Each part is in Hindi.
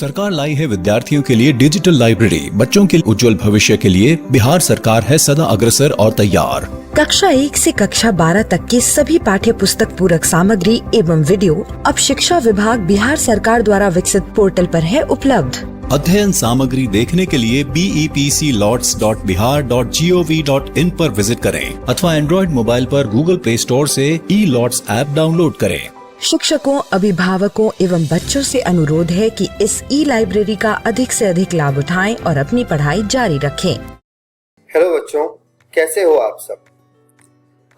सरकार लाई है विद्यार्थियों के लिए डिजिटल लाइब्रेरी। बच्चों के उज्जवल भविष्य के लिए बिहार सरकार है सदा अग्रसर और तैयार। कक्षा 1 से कक्षा 12 तक की सभी पाठ्य पुस्तक पूरक सामग्री एवं वीडियो अब शिक्षा विभाग बिहार सरकार द्वारा विकसित पोर्टल पर है उपलब्ध। अध्ययन सामग्री देखने के लिए BEPCLOTS.bihar.gov.in पर विजिट करें अथवा एंड्रॉइड मोबाइल पर गूगल प्ले स्टोर से E-LOTS ऐप डाउनलोड करें। शिक्षकों, अभिभावकों एवं बच्चों से अनुरोध है कि इस ई-लाइब्रेरी का अधिक से अधिक लाभ उठाएं और अपनी पढ़ाई जारी रखें। हेलो बच्चों, कैसे हो आप सब?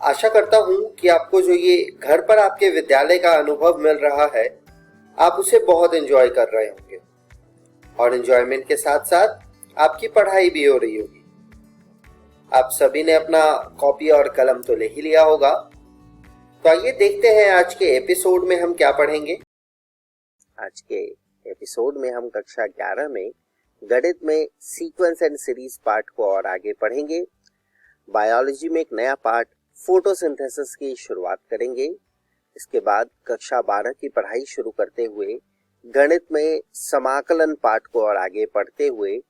आशा करता हूँ कि आपको जो ये घर पर आपके विद्यालय का अनुभव मिल रहा है, आप उसे बहुत एंजॉय कर रहे होंगे और एंजॉयमेंट के साथ साथ आपकी पढ़ाई भी हो रही होगी। आप सभी ने अपना कॉपी और कलम तो ले ही लिया होगा, तो आइए देखते हैं आज के एपिसोड में हम क्या पढ़ेंगे। आज के एपिसोड में हम कक्षा 11 में गणित में सीक्वेंस एंड सीरीज पार्ट को और आगे पढ़ेंगे। बायोलॉजी में एक नया पार्ट फोटोसिंथेसिस की शुरुआत करेंगे। इसके बाद कक्षा 12 की पढ़ाई शुरू करते हुए गणित में समाकलन पार्ट को और आगे पढ़ते हुए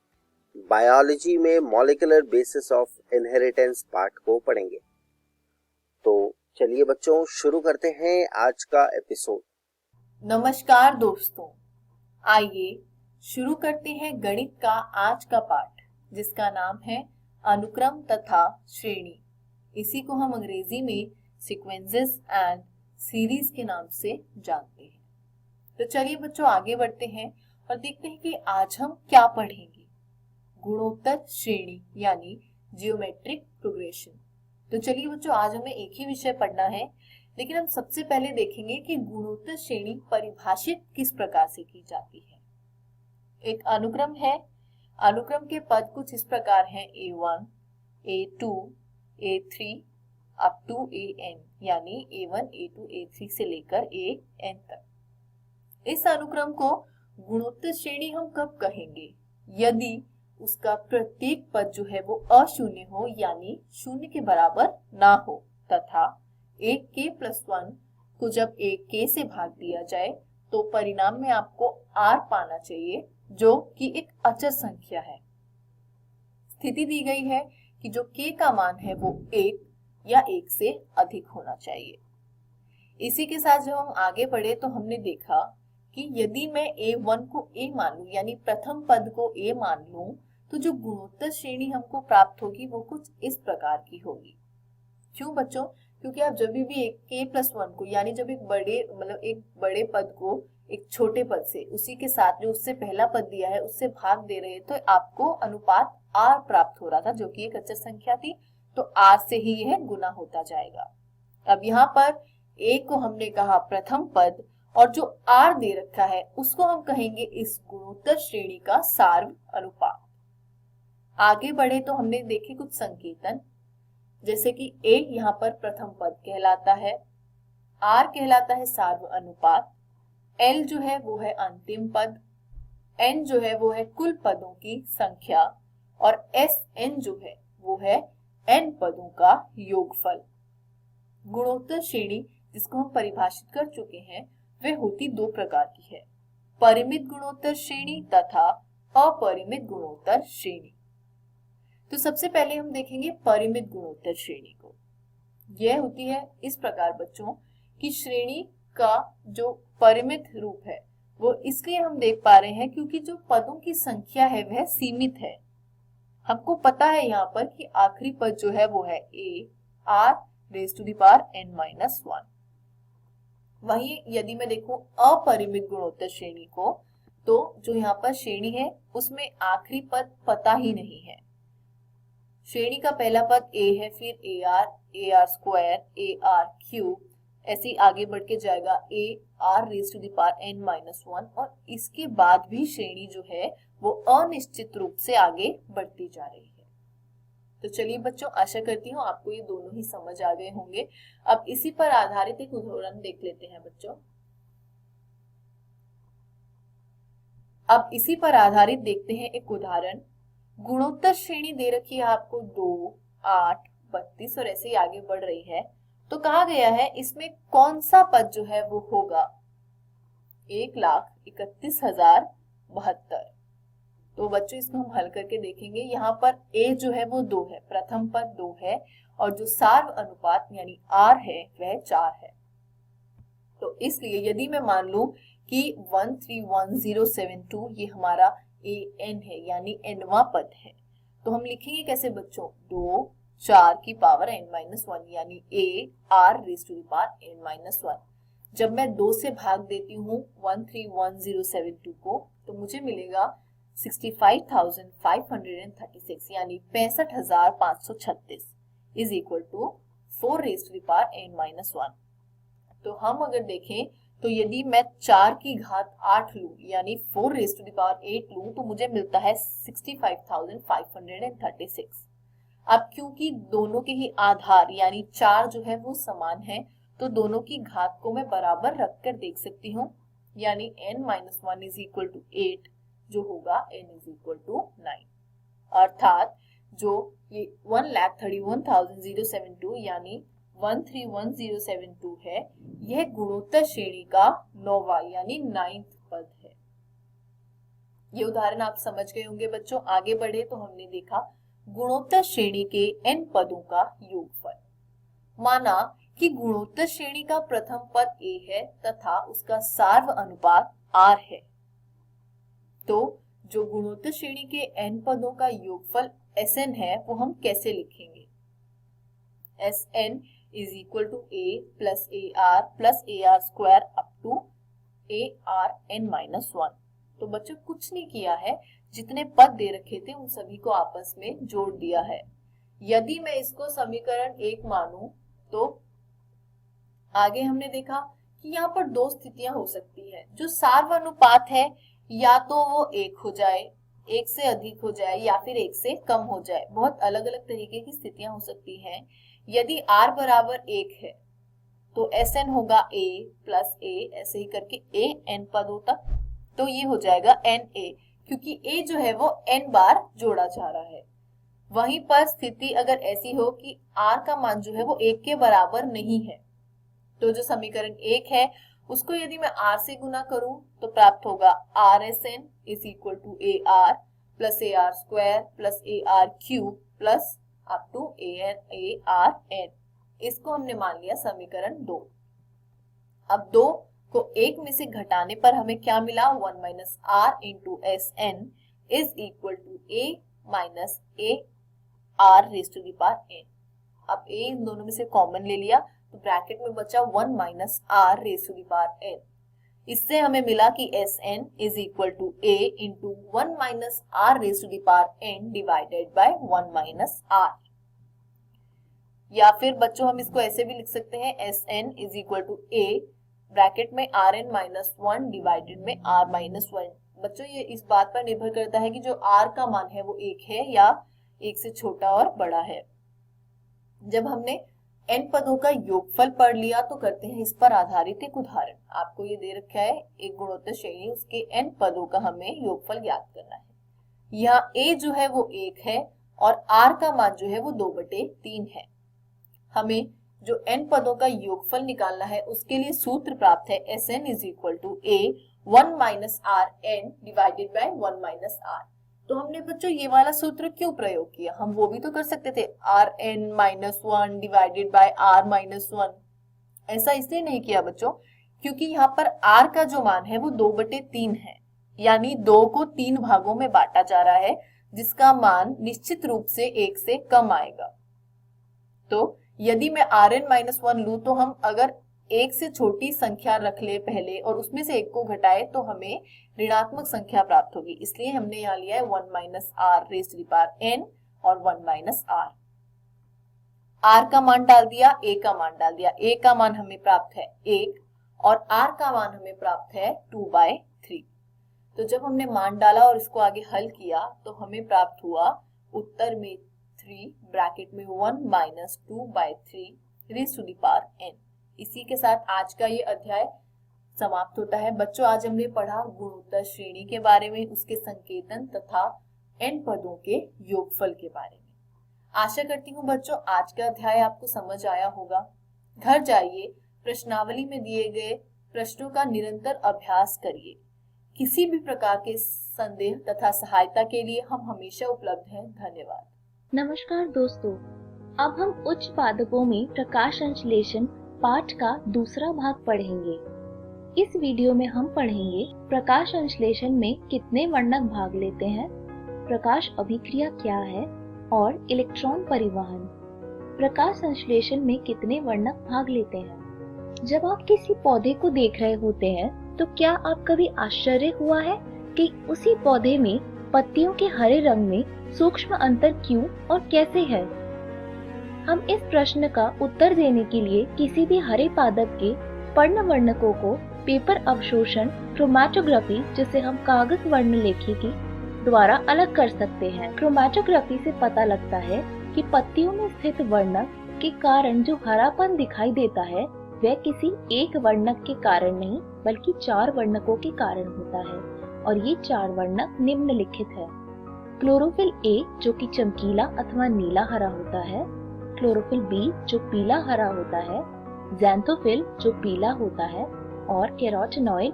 बायोलॉजी में molecular basis of inheritance part को पढ़ेंगे। तो चलिए बच्चों, शुरू करते हैं आज का एपिसोड। नमस्कार दोस्तों, आइए शुरू करते हैं गणित का आज का पाठ, जिसका नाम है अनुक्रम तथा श्रेणी। इसी को हम अंग्रेजी में सीक्वेंसेस एंड सीरीज के नाम से जानते हैं। तो चलिए बच्चों, आगे बढ़ते हैं और देखते हैं कि आज हम क्या पढ़ेंगे। गुणोत्तर श्रेणी यानी जियोमेट्रिक प्रोग्रेशन। तो चलिए बच्चों, आज हमें एक ही विषय पढ़ना है, लेकिन हम सबसे पहले देखेंगे कि गुणोत्तर श्रेणी परिभाषित किस प्रकार से की जाती है। एक अनुक्रम है। अनुक्रम के पद कुछ इस प्रकार हैं: A1, A2, A3 up to AN, यानी A1, A2, A3 से लेकर AN तक। इस अनुक्रम को गुणोत्तर श्रेणी हम कब कहेंगे? यदि उसका प्रत्येक पद जो है वो अशून्य हो, यानी शून्य के बराबर ना हो, तथा 1k+1 को जब 1k से भाग दिया जाए तो परिणाम में आपको r पाना चाहिए, जो कि एक अचर संख्या है। स्थिति दी गई है कि जो k का मान है वो 1 या 1 से अधिक होना चाहिए। इसी के साथ जब हम आगे बढ़े तो हमने देखा कि यदि मैं A1 को A मान लूं, यानी प्रथम पद को A मान लूं, तो जो गुणोत्तर श्रेणी हमको प्राप्त होगी वो कुछ इस प्रकार की होगी। क्यों बच्चों? क्योंकि आप जब भी एक k+1 को, यानी जब एक बड़े पद को एक छोटे पद से, उसी के साथ जो उससे पहला पद दिया है उससे भाग दे रहे हैं, तो आपको अनुपात r प्राप्त हो रहा था, जो कि एक अचर संख्या थी। तो r से ही यह गुना होता जाएगा। अब यहाँ पर a को हमने कहा प्रथम पद, और जो r दे रखा है उसको हम कहेंगे इस गुणोत्तर श्रेणी का सार्व अनुपात। आगे बढ़े तो हमने देखे कुछ संकेतन, जैसे कि a यहाँ पर प्रथम पद कहलाता है, r कहलाता है सार्व अनुपात, l जो है वो है अंतिम पद, n जो है वो है कुल पदों की संख्या, और sn जो है वो है n पदों का योगफल। गुणोत्तर श्रेणी जिसको हम परिभाषित कर चुके हैं वह होती दो प्रकार की है: परिमित गुणोत्तर श्रेणी तथा अपरिमित गुणोत्तर श्रेणी। तो सबसे पहले हम देखेंगे परिमित गुणोत्तर श्रेणी को। यह होती है इस प्रकार बच्चों कि श्रेणी का जो परिमित रूप है वो इसलिए हम देख पा रहे हैं क्योंकि जो पदों की संख्या है वह सीमित है। हमको पता है यहाँ पर कि आखिरी पद जो है वो है r⁻n-1। वहीं यदि मैं देखूं अपरिमित गुणोत्तर श्रेणी को, तो जो यहाँ पर श्रेणी है उसमें आखिरी पद पता ही नहीं है। श्रेणी का पहला पद a है, फिर ar², ar3, ऐसे ही आगे बढ़ के जाएगा ar⁻n-1, और इसके बाद भी श्रेणी जो है वो अनिश्चित रूप से आगे बढ़ती जा रही है। तो चलिए बच्चों, आशा करती हूँ आपको ये दोनों ही समझ आ गए होंगे। अब इसी पर आधारित एक उदाहरण देख लेते हैं बच्चों। अब इसी पर आधारित देखते हैं एक उदाहरण। गुणोत्तर श्रेणी दे रखी है आपको 2, 8, 32 और ऐसे ही आगे बढ़ रही है। तो कहा गया है इसमें कौन सा पद जो है वो होगा 1,31,000 72। तो बच्चों इसको हम हल करके देखेंगे। यहाँ पर a जो है वो 2 है, प्रथम पद 2 है, और जो सार्व अनुपात यानी r है वह 4 है। तो इसलिए यदि मैं मान लूं कि 131072 ये हमारा an है यानी nवां पद है, तो हम लिखेंगे कैसे बच्चों, 2 4 की पावर n-1 यानी a r raise to the power n-1। जब मैं 2 से भाग देती हूँ 131072 को, तो मुझे मिलेगा 65,536 यानी 65,536 is equal to 4 raise to the power n-1। तो हम अगर देखें तो यदि मैं 4 की घात 8 लूं यानी 4 रेज़ टू द पावर 8 लूं, तो मुझे मिलता है 65,536। अब क्योंकि दोनों के ही आधार यानी 4 जो है वो समान है, तो दोनों की घात को मैं बराबर रखकर देख सकती हूँ, यानी n-1 इज इक्वल टू 8 जो होगा n इज इक्वल टू 9। अर्थात जो ये 1,31,072 यानी 131072 है, यह गुणोत्तर श्रेणी का 9वां यानी 9th पद है। ये उदाहरण आप समझ गए होंगे बच्चों। आगे बढ़े तो हमने देखा गुणोत्तर श्रेणी के n पदों का योगफल। माना कि गुणोत्तर श्रेणी का प्रथम पद a है तथा उसका सार्व अनुपात r है, तो जो गुणोत्तर श्रेणी के n पदों का योगफल Sn है वो हम कैसे लिखेंगे। Sn is equal to a plus A R square up to ARn-1। तो बच्चों कुछ नहीं किया है, जितने पद दे रखे थे उन सभी को आपस में जोड़ दिया है। यदि मैं इसको समीकरण 1 मानूं, तो आगे हमने देखा कि यहाँ पर 2 स्थितियां हो सकती है। जो सार्व अनुपात है या तो वो 1 हो जाए, 1 से अधिक हो जाए, या फिर 1 से कम हो जाए। बहुत अलग अलग तरीके की स्थितियां हो सकती हैं। यदि r बराबर 1 है तो Sn होगा a प्लस a, ऐसे ही करके a n पदों तक, तो ये हो जाएगा Na, क्योंकि a जो है वो n बार जोड़ा जा रहा है। वहीं पर स्थिति अगर ऐसी हो कि r का मान जो है वो 1 के बराबर नहीं है, तो जो समीकरण 1 है उसको यदि मैं r से गुना करूं तो प्राप्त होगा Rsn is equal to AR plus AR square plus AR cube plus up to ARn। इसको हमने मान लिया समीकरण 2। अब 2 को 1 में से घटाने पर हमें क्या मिला, 1 minus r into Sn is equal to a minus AR raise to the power n। अब a इन दोनों में से कॉमन ले लिया तो ब्रैकेट में बचा 1 minus r raise to the power n। इससे हमें मिला कि Sn is equal to a into 1 minus r raise to the power n divided by 1 minus r। या फिर बच्चों हम इसको ऐसे भी लिख सकते हैं, Sn is equal to a bracket में Rn माइनस 1 डिवाइडेड में r माइनस 1। बच्चों ये इस बात पर निर्भर करता है कि जो r का मान है वो 1 है या 1 से छोटा और बड़ा है। जब हमने n पदों का योगफल पढ़ लिया तो करते हैं इस पर आधारित एक उदाहरण। आपको ये दे रखा है एक गुणोत्तर श्रेणी, उसके n पदों का हमें योगफल ज्ञात करना है। यहाँ a जो है वो 1 है और r का मान जो है वो 2/3 है। हमें जो n पदों का योगफल निकालना है उसके लिए सूत्र प्राप्त है, Sn is equal to a 1 minus Rn divided by 1 minus r। तो हमने बच्चों ये वाला सूत्र क्यों प्रयोग किया, हम वो भी तो कर सकते थे, Rn minus 1 divided by r minus 1। ऐसा इसलिए नहीं किया बच्चों क्योंकि यहाँ पर r का जो मान है वो 2/3 है, यानी 2 को 3 भागों में बांटा जा रहा है, जिसका मान निश्चित रूप से 1 से कम आएगा। तो यदि मैं Rn माइनस 1 लूं तो हम अगर 1 से छोटी संख्या रख ले पहले और उसमें से 1 को घटाए तो हमें ऋणात्मक संख्या प्राप्त होगी। इसलिए हमने यहाँ लिया है 1 minus r raise to the power n और 1 माइनस r। r का मान डाल दिया, a का मान डाल दिया। a का मान हमें प्राप्त है 1 और r का मान हमें प्राप्त है 2/3। तो जब हमने मान डाला और इसको आगे हल किया तो हमें प्राप्त हुआ उत्तर में 3 ब्रैकेट में 1 minus 2/3 raise to the power n। इसी के साथ आज का ये अध्याय समाप्त होता है। बच्चों आज हमने पढ़ा गुणोत्तर श्रेणी के बारे में, उसके संकेतन तथा n पदों के योगफल के बारे में। आशा करती हूँ बच्चों आज का अध्याय आपको समझ आया होगा। घर जाइए, प्रश्नावली में दिए गए प्रश्नों का निरंतर अभ्यास करिए। किसी भी प्रकार के संदेह तथा सहायता के लिए हम हमेशा उपलब्ध हैं। धन्यवाद। नमस्कार दोस्तों, अब हम उच्च पादपों में प्रकाश संश्लेषण पाठ का दूसरा भाग पढ़ेंगे। इस वीडियो में हम पढ़ेंगे प्रकाश संश्लेषण में कितने वर्णक भाग लेते हैं, प्रकाश अभिक्रिया क्या है और इलेक्ट्रॉन परिवहन। प्रकाश संश्लेषण में कितने वर्णक भाग लेते हैं। जब आप किसी पौधे को देख रहे होते हैं तो क्या आप कभी आश्चर्य हुआ है कि उसी पौधे में पत्तियों के हरे रंग में सूक्ष्म अंतर क्यों और कैसे है। हम इस प्रश्न का उत्तर देने के लिए किसी भी हरे पादप के पर्णवर्णकों को पेपर अवशोषण क्रोमैटोग्राफी, जिसे हम कागज वर्णलेखिकी द्वारा अलग कर सकते हैं। क्रोमैटोग्राफी से पता लगता है कि पत्तियों में स्थित वर्णक के कारण जो हरापन दिखाई देता है वह किसी एक वर्णक के कारण नहीं बल्कि 4 वर्णकों के कारण होता है, और ये 4 वर्णक निम्नलिखित है। क्लोरोफिल ए जो कि चमकीला अथवा नीला हरा होता है, क्लोरोफिल बी जो पीला हरा होता है, ज़ैंथोफिल जो पीला होता है और कैरोटीनॉइड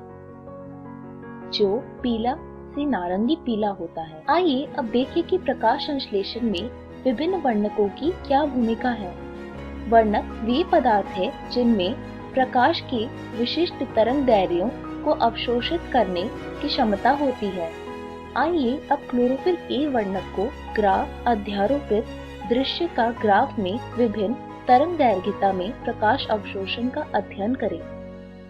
जो पीला से नारंगी पीला होता है। आइए अब देखें कि प्रकाश संश्लेषण में विभिन्न वर्णकों की क्या भूमिका है। वर्णक वे पदार्थ है जिनमें प्रकाश के विशिष्ट तरंग दैर्ध्यों को अवशोषित करने की क्षमता होती है। आइए अब क्लोरोफिल ए वर्णक को ग्राफ अध्यारोपित दृश्य का ग्राफ में विभिन्न तरंग दैर्घ्यता में प्रकाश अवशोषण का अध्ययन करें।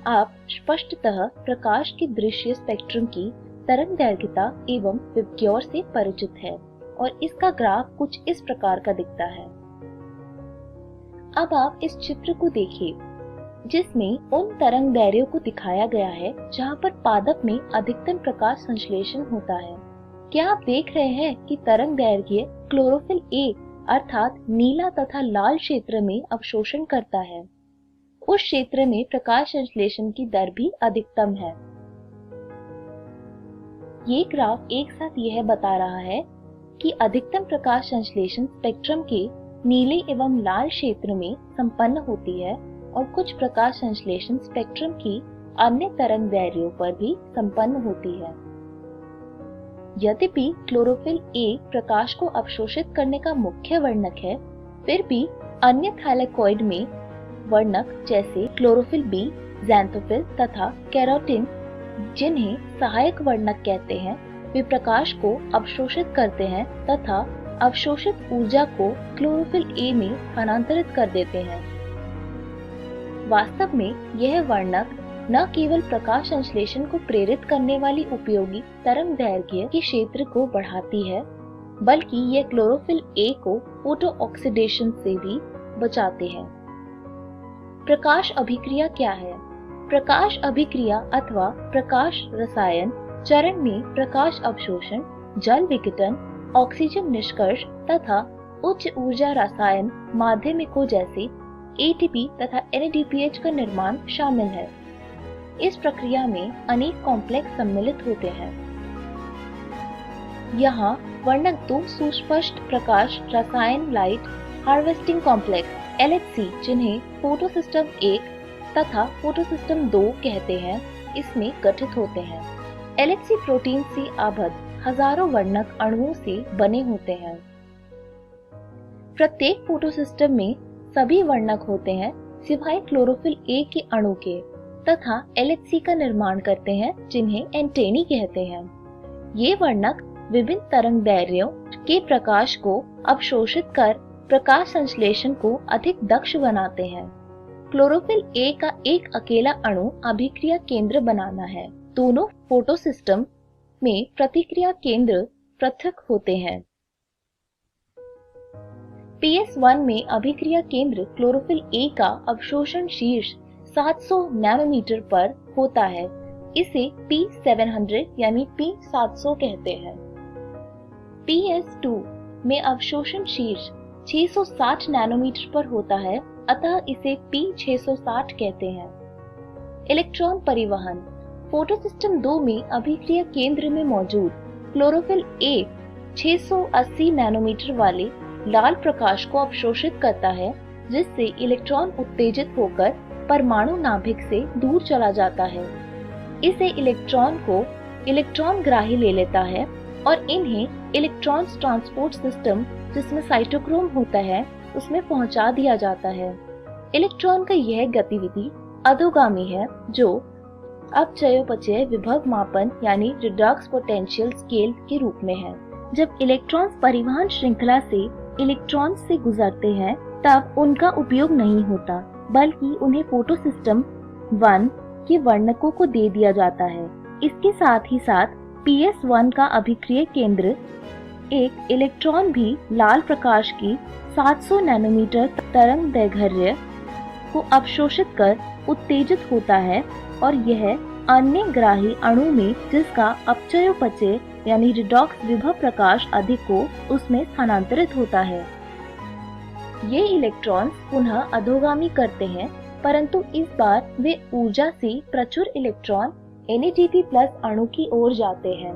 आप स्पष्टतः प्रकाश के दृश्य स्पेक्ट्रम की तरंग दैर्घ्यता एवं विबग्योर से परिचित है और इसका ग्राफ कुछ इस प्रकार का दिखता है। अब आप इस चित्र को देखिए जिसमें उन तरंग दैर्घ्यों को दिखाया गया है जहां पर पादप में अधिकतम प्रकाश संश्लेषण होता है। क्या आप देख रहे हैं कि तरंग दैर्घ्य क्लोरोफिल ए अर्थात नीला तथा लाल क्षेत्र में अवशोषण करता है। उस क्षेत्र में प्रकाश संश्लेषण की दर भी अधिकतम है। ये ग्राफ एक साथ यह बता रहा है कि अधिकतम प्रकाश संश्लेषण स्पेक्ट्रम के नीले एवं लाल क्षेत्र में संपन्न होती है और कुछ प्रकाश संश्लेषण स्पेक्ट्रम की अन्य तरंग दैर्ध्यों पर भी संपन्न होती है। यद्यपि क्लोरोफिल ए प्रकाश को अवशोषित करने का मुख्य वर्णक है, फिर भी अन्य थैलेकॉइड में वर्णक जैसे क्लोरोफिल बी, ज़ैंथोफिल तथा कैरोटीन, जिन्हें सहायक वर्णक कहते हैं, वे प्रकाश को अवशोषित करते हैं तथा अवशोषित ऊर्जा को क्लोरोफिल ए में स्थानांतरित कर देते हैं। वास्तव में यह वर्णक न केवल प्रकाश संश्लेषण को प्रेरित करने वाली उपयोगी तरंग दैर्घ्य के क्षेत्र को बढ़ाती है, बल्कि यह क्लोरोफिल ए को फोटो ऑक्सीडेशन से भी बचाते हैं। प्रकाश अभिक्रिया क्या है? प्रकाश अभिक्रिया अथवा प्रकाश रसायन चरण में प्रकाश अवशोषण, जल विघटन, ऑक्सीजन निष्कर्ष तथा उच्च ऊर्जा रसायन माध्यमिकों जैसे एटीपी तथा एनएडीपीएच का निर्माण शामिल है। इस प्रक्रिया में अनेक कॉम्प्लेक्स सम्मिलित होते हैं। यहाँ वर्णक 2 सुस्पष्ट प्रकाश रसायन लाइट हार्वेस्टिंग कॉम्प्लेक्स LHC, जिन्हें फोटोसिस्टम 1 तथा फोटोसिस्टम 2 कहते हैं, इसमें गठित होते हैं। LHC प्रोटीन से आबद्ध हजारों वर्णक अणुओं से बने होते हैं। प्रत्येक फोटोसिस्टम में सभी वर्णक होते हैं सिवाय क्लोरोफिल ए के अणु के तथा LHC का निर्माण करते हैं, जिन्हें एंटेनी कहते हैं। ये वर्णक विभिन्न तरंग दैर्ध्यों के प्रकाश को अवशोषित कर प्रकाश संश्लेषण को अधिक दक्ष बनाते हैं। क्लोरोफिल ए का एक अकेला अणु अभिक्रिया केंद्र बनाना है। दोनों फोटोसिस्टम में प्रतिक्रिया केंद्र पृथक होते हैं। PS1 में अभिक्रिया केंद्र क्लोरोफिल ए का अवशोषण शीर्ष 700 नैनोमीटर पर होता है। इसे P700 यानी P700 कहते हैं। PS2 में अवशोषण शीर्ष 660 नैनोमीटर पर होता है, अतः इसे P660 कहते हैं। इलेक्ट्रॉन परिवहन फोटोसिस्टम 2 में अभिक्रिया केंद्र में मौजूद क्लोरोफिल ए 680 नैनोमीटर वाले लाल प्रकाश को अवशोषित करता है, जिससे इलेक्ट्रॉन उत्तेजित होकर परमाणु नाभिक से दूर चला जाता है। इसे इलेक्ट्रॉन को इलेक्ट्रॉन ग्राही ले लेता है और इन्हें इलेक्ट्रॉन ट्रांसपोर्ट सिस्टम जिसमें साइटोक्रोम होता है उसमें पहुंचा दिया जाता है। इलेक्ट्रॉन का यह गतिविधि अधोगामी है जो अपचयोपचय विभव मापन यानी रिडक्स पोटेंशियल स्केल के रूप में है। जब इलेक्ट्रॉन्स परिवहन श्रृंखला से इलेक्ट्रॉन्स से गुजरते हैं तब उनका उपयोग नहीं होता, बल्कि उन्हें फोटो सिस्टम 1 के वर्णकों को दे दिया जाता है। इसके साथ ही साथ PS1 का अभिक्रिय केंद्र एक इलेक्ट्रॉन भी लाल प्रकाश की 700 नैनोमीटर तरंग दैर्घ्य को अवशोषित कर उत्तेजित होता है और यह अन्य ग्राही अणु में जिसका अपचयोपचय यानी रिडॉक्स विभव प्रकाश अधिक हो उसमें स्थानांतरित होता है। ये इलेक्ट्रॉन्स पुनः अधोगामी करते हैं, परंतु इस बार वे ऊर्जा से प्रचुर इलेक्ट्रॉन NADP+ अणु की ओर जाते हैं।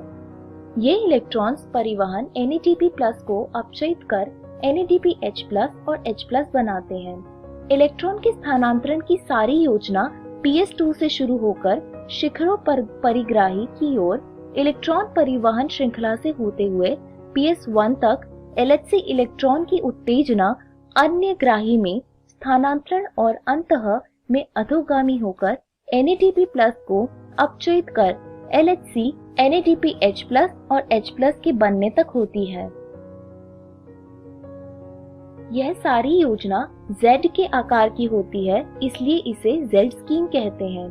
ये इलेक्ट्रॉन्स परिवहन NADP+ को अपचयित कर NADPH+ और H+ बनाते हैं। इलेक्ट्रॉन के स्थानांतरण की सारी योजना PS2 से शुरू होकर शिखरों पर परिग्राही की ओर इलेक्ट्रॉन परिवहन श्रृंखला से होते हुए PS1 तक LHC इलेक्ट्रॉन की उत्तेजना अन्य ग्राही में स्थानांतरण और अंततः में अधोगामी होकर NADP+ को अपचयित कर LHC, NADPH+ और H+ के बनने तक होती है। यह सारी योजना Z के आकार की होती है, इसलिए इसे Z स्कीम कहते हैं।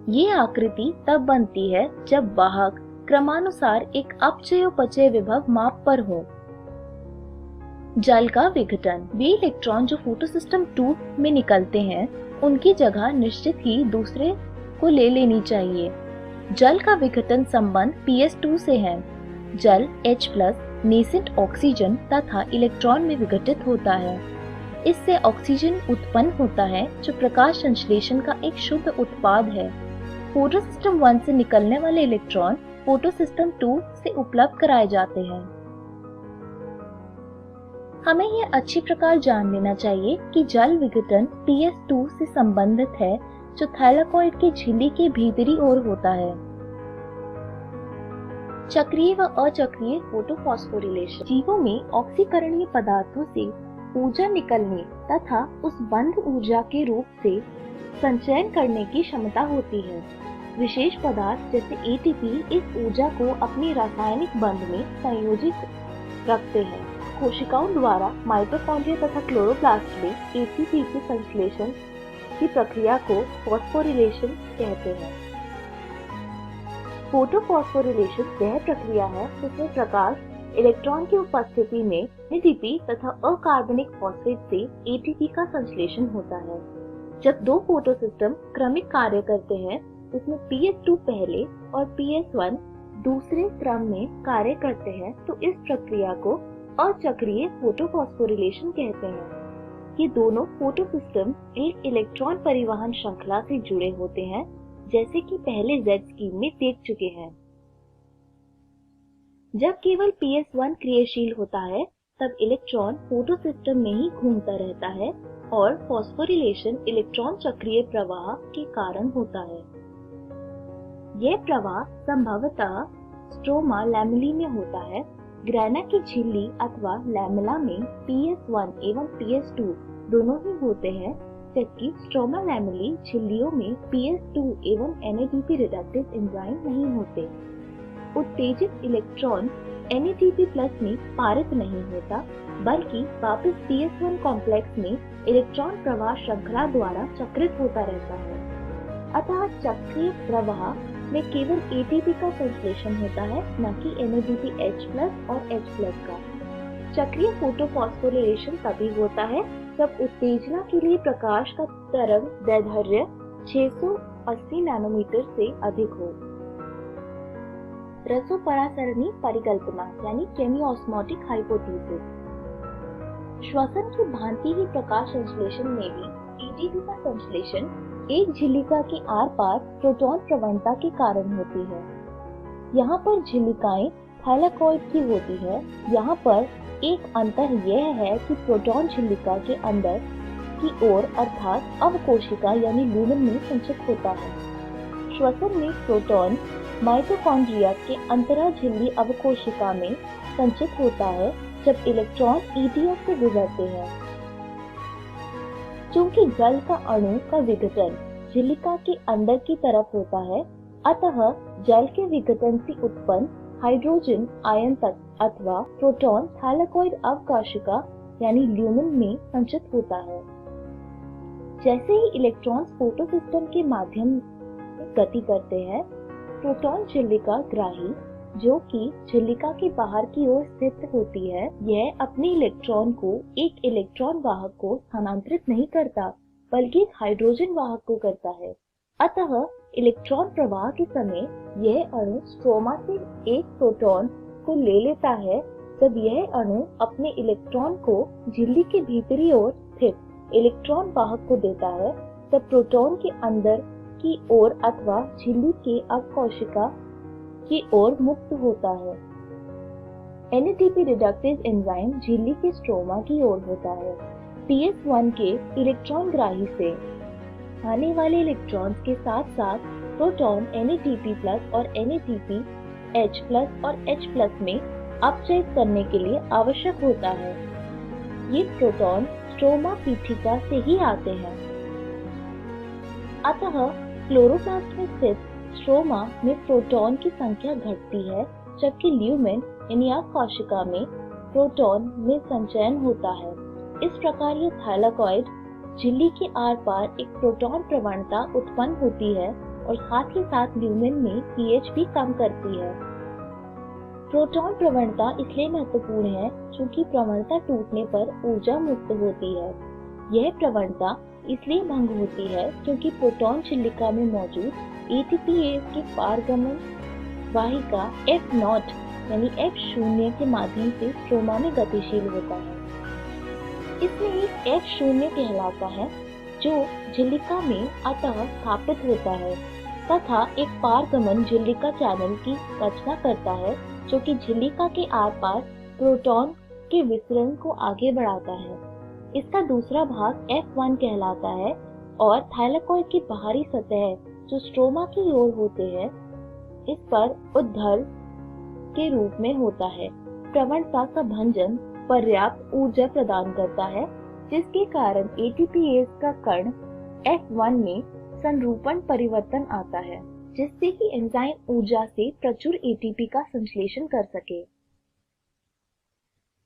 ये आकृति तब बनती है जब वाहक क्रमानुसार एक अपचयोपचय विभव माप पर हो। जल का विघटन। वे इलेक्ट्रॉन जो फोटोसिस्टम 2 में निकलते हैं उनकी जगह निश्चित ही दूसरे को ले लेनी चाहिए। जल का विघटन संबंध PS2 से है। जल H+ नेसेंट ऑक्सीजन तथा इलेक्ट्रॉन में विघटित होता है। इससे ऑक्सीजन उत्पन्न होता है जो प्रकाश संश्लेषण का एक शुद्ध उत्पाद है। फोटोसिस्टम 1 से निकलने वाले इलेक्ट्रॉन फोटोसिस्टम 2 से उपलब्ध कराए जाते हैं। हमें यह अच्छी प्रकार जान लेना चाहिए कि जल विघटन PS2 से संबंधित है जो थैलाकॉइड की झिल्ली के भीतरी ओर होता है। चक्रीय व अचक्रीय फोटोफॉस्फोरिलेशन। जीवों में ऑक्सीकरणीय पदार्थों से ऊर्जा निकलने तथा उस बंध ऊर्जा के रूप से संचयन करने की क्षमता होती है। विशेष पदार्थ जैसे ATP इस ऊर्जा को अपनी रासायनिक बंध में संयोजित रखते हैं। कोशिकाओं द्वारा माइटोकॉन्ड्रिया तथा क्लोरोप्लास्ट में ATP के संश्लेषण की प्रक्रिया को फॉस्फोरिलेशन कहते हैं। फोटोफॉस्फोरिलेशन वह प्रक्रिया है जिसमें प्रकाश इलेक्ट्रॉन की उपस्थिति में ATP तथा अकार्बनिक फॉस्फेट से ATP का संश्लेषण होता है। जब दो फोटोसिस्टम क्रमिक कार्य करते हैं उसमें PS2 पहले और PS1 दूसरे क्रम में कार्य करते हैं तो इस प्रक्रिया को अचक्रीय फोटोफॉस्फोरिलेशन कहते हैं। ये दोनों फोटोसिस्टम एक इलेक्ट्रॉन परिवहन श्रृंखला से जुड़े होते हैं, जैसे कि पहले Z स्कीम में देख चुके हैं। जब केवल PS1 क्रियाशील होता है तब इलेक्ट्रॉन फोटोसिस्टम में ही घूमता रहता है और फॉस्फोरिलेशन इलेक्ट्रॉन चक्रीय प्रवाह के कारण होता है। यह प्रवाह संभवतः स्ट्रोमा लैमेली में होता है। ग्रैना की झिल्ली अथवा लैमेला में PS1 एवं PS2 दोनों ही होते हैं, जबकि स्ट्रोमा लैमेली झिल्लियों में PS2 एवं NADP रिडक्टेज एंजाइम नहीं होते। उत्तेजित इलेक्ट्रॉन NADP+ में पारित नहीं होता, बल्कि वापस PS1 कॉम्प्लेक्स में इलेक्ट्रॉन प्रवाह श्रृंखला द्वारा चक्रित होता रहता है। अतः चक्रीय प्रवाह में केवल ATP का संश्लेषण होता है, न कि NADPH+ और H+ का। चक्रीय फोटोफॉस्फोरिलेशन तभी होता है जब उत्तेजना के लिए प्रकाश का तरंग दैर्घ्य 680 नैनोमीटर से अधिक हो। रसोपरासरणी परिकल्पना यानी केमिओस्मोटिक हाइपोथेसिस। श्वसन की भांति ही प्रकाश संश्लेषण में भी ATP का संश्लेषण एक झिल्लिका के आर पार प्रोटॉन प्रवणता के कारण होती है। यहाँ पर झिल्लिकाएं थैलाकॉइड की होती है। यहाँ पर एक अंतर यह है कि प्रोटॉन झिल्लिका के अंदर की ओर अर्थात अवकोशिका यानी लूमेन में संचित होता है। श्वसन में प्रोटॉन माइटोकॉन्ड्रिया के अंतरा झिल्ली अवकोशिका में संचित होता है जब इलेक्ट्रॉन EDF से गुजरते हैं। चूंकि जल का अणु का विघटन झिल्लिका के अंदर की तरफ होता है, अतः जल के विघटन से उत्पन्न हाइड्रोजन आयन तत्व अथवा प्रोटॉन थैलेकॉइड अवकाशिका यानी ल्यूमेन में संचित होता है। जैसे ही इलेक्ट्रॉन्स फोटोसिस्टम के माध्यम से गति करते हैं, प्रोटॉन झिल्लिका ग्राही जो कि झिल्लिका के बाहर की ओर स्थित होती है, यह अपने इलेक्ट्रॉन को एक इलेक्ट्रॉन वाहक को स्थानांतरित नहीं करता, बल्कि एक हाइड्रोजन वाहक को करता है। अतः इलेक्ट्रॉन प्रवाह के समय यह अणु स्ट्रोमा से एक प्रोटॉन को ले लेता है। जब यह अणु अपने इलेक्ट्रॉन को झिल्ली के भीतरी ओर स्थित इलेक्ट्रॉन वाहक को देता है, तब प्रोटॉन के अंदर की ओर अथवा झिल्ली के अवकोशिका की ओर मुक्त होता है। NADP रिडक्टेज एंजाइम झिल्ली के स्ट्रोमा की ओर होता है। PS1 के इलेक्ट्रॉन ग्राही से आने वाले इलेक्ट्रॉन्स के साथ साथ प्रोटॉन NADP+ और NADPH+ और H+ में अपचयित करने के लिए आवश्यक होता है। ये प्रोटॉन स्ट्रोमा पीठिका से ही आते हैं। अतः क्लोरोप्लास्ट में स्थित स्ट्रोमा में प्रोटॉन की संख्या घटती है, जबकि ल्यूमेन यानी अवकोशिका में प्रोटॉन में संचयन होता है। इस प्रकार ये थैलेकॉइड झिल्ली के आर पार एक प्रोटॉन प्रवणता उत्पन्न होती है और साथ ही साथ ल्यूमेन में pH भी कम करती है। प्रोटॉन प्रवणता इसलिए महत्वपूर्ण है क्योंकि प्रवणता टूटने पर ऊर्जा मुक्त होती है। यह प्रवणता इसलिए भंग होती है क्योंकि प्रोटॉन झिल्लिका में मौजूद ATPase के पारगमन वाहिका F0 यानी F0 के माध्यम से स्ट्रोमा में गतिशील होता है। इसमें एक F0 कहलाता है जो झिल्लिका में अतः स्थापित होता है तथा एक पारगमन झिल्लिका चैनल की रचना करता है जो कि झिल्लिका के आर पार प्रोटॉन के विसरण को आगे बढ़ाता है। इसका दूसरा भाग F1 कहलाता है और थैलेकॉइड की बाहरी सतह जो स्ट्रोमा की ओर होते हैं, इस पर उद्धर के रूप में होता है। प्रवणता का भंजन पर्याप्त ऊर्जा प्रदान करता है, जिसके कारण ATPase का कण F1 में संरूपण परिवर्तन आता है, जिससे कि एंजाइम ऊर्जा से प्रचुर ATP का संश्लेषण कर सके।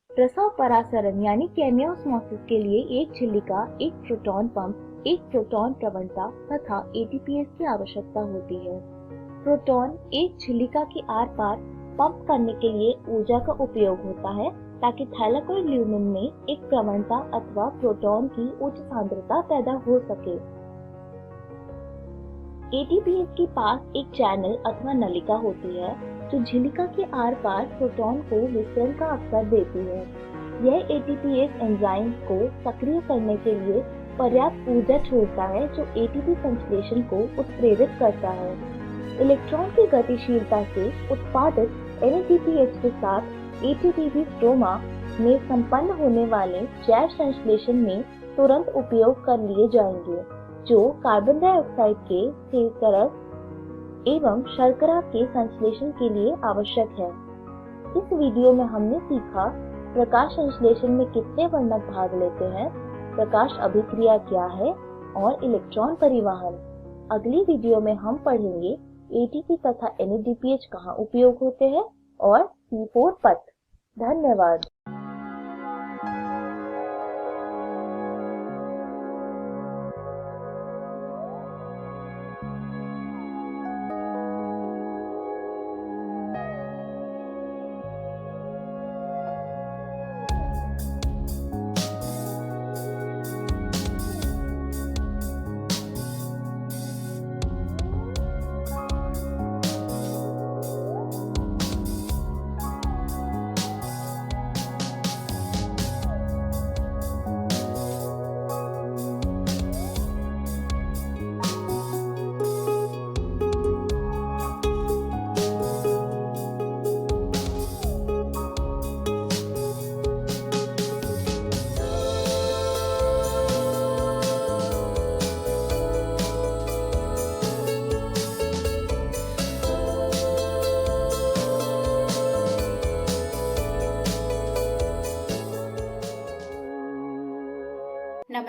प्रसव परासरण यानी केमियोस्मोसिस के लिए एक झिल्लिका, एक प्रोटॉन पंप, एक प्रोटॉन प्रवणता तथा ATPase की आवश्यकता होती है। प्रोटॉन एक झिल्लिका के आर पार पंप करने के लिए ऊर्जा का उपयोग होता है ताकि थैलेकॉइड ल्यूमेन में एक प्रवणता अथवा प्रोटॉन की उच्च सांद्रता पैदा हो सके। ATPase के पास एक चैनल अथवा नलिका होती है जो झिल्लिका के आर पार प्रोटॉन को विसरण का अवसर देती है। यह ATPase एंजाइम को सक्रिय करने के लिए पर्याप्त ऊर्जा छोड़ता है जो ATP संश्लेषण को उत्प्रेरित करता है। इलेक्ट्रॉन की गतिशीलता से उत्पादित NADPH के साथ ATP भी स्ट्रोमा में संपन्न होने वाले जैव संश्लेषण में तुरंत उपयोग कर लिए जाएंगे, जो कार्बन डाइऑक्साइड के सेहतरस एवं शर्करा के संश्लेषण के लिए आवश्यक है। इस वीडियो में हमने सीखा प्रकाश संश्लेषण में कितने वर्णक भाग लेते हैं, प्रकाश अभिक्रिया क्या है और इलेक्ट्रॉन परिवहन। अगली वीडियो में हम पढ़ेंगे ATP तथा NADPH कहाँ उपयोग होते हैं और C4 पथ। धन्यवाद।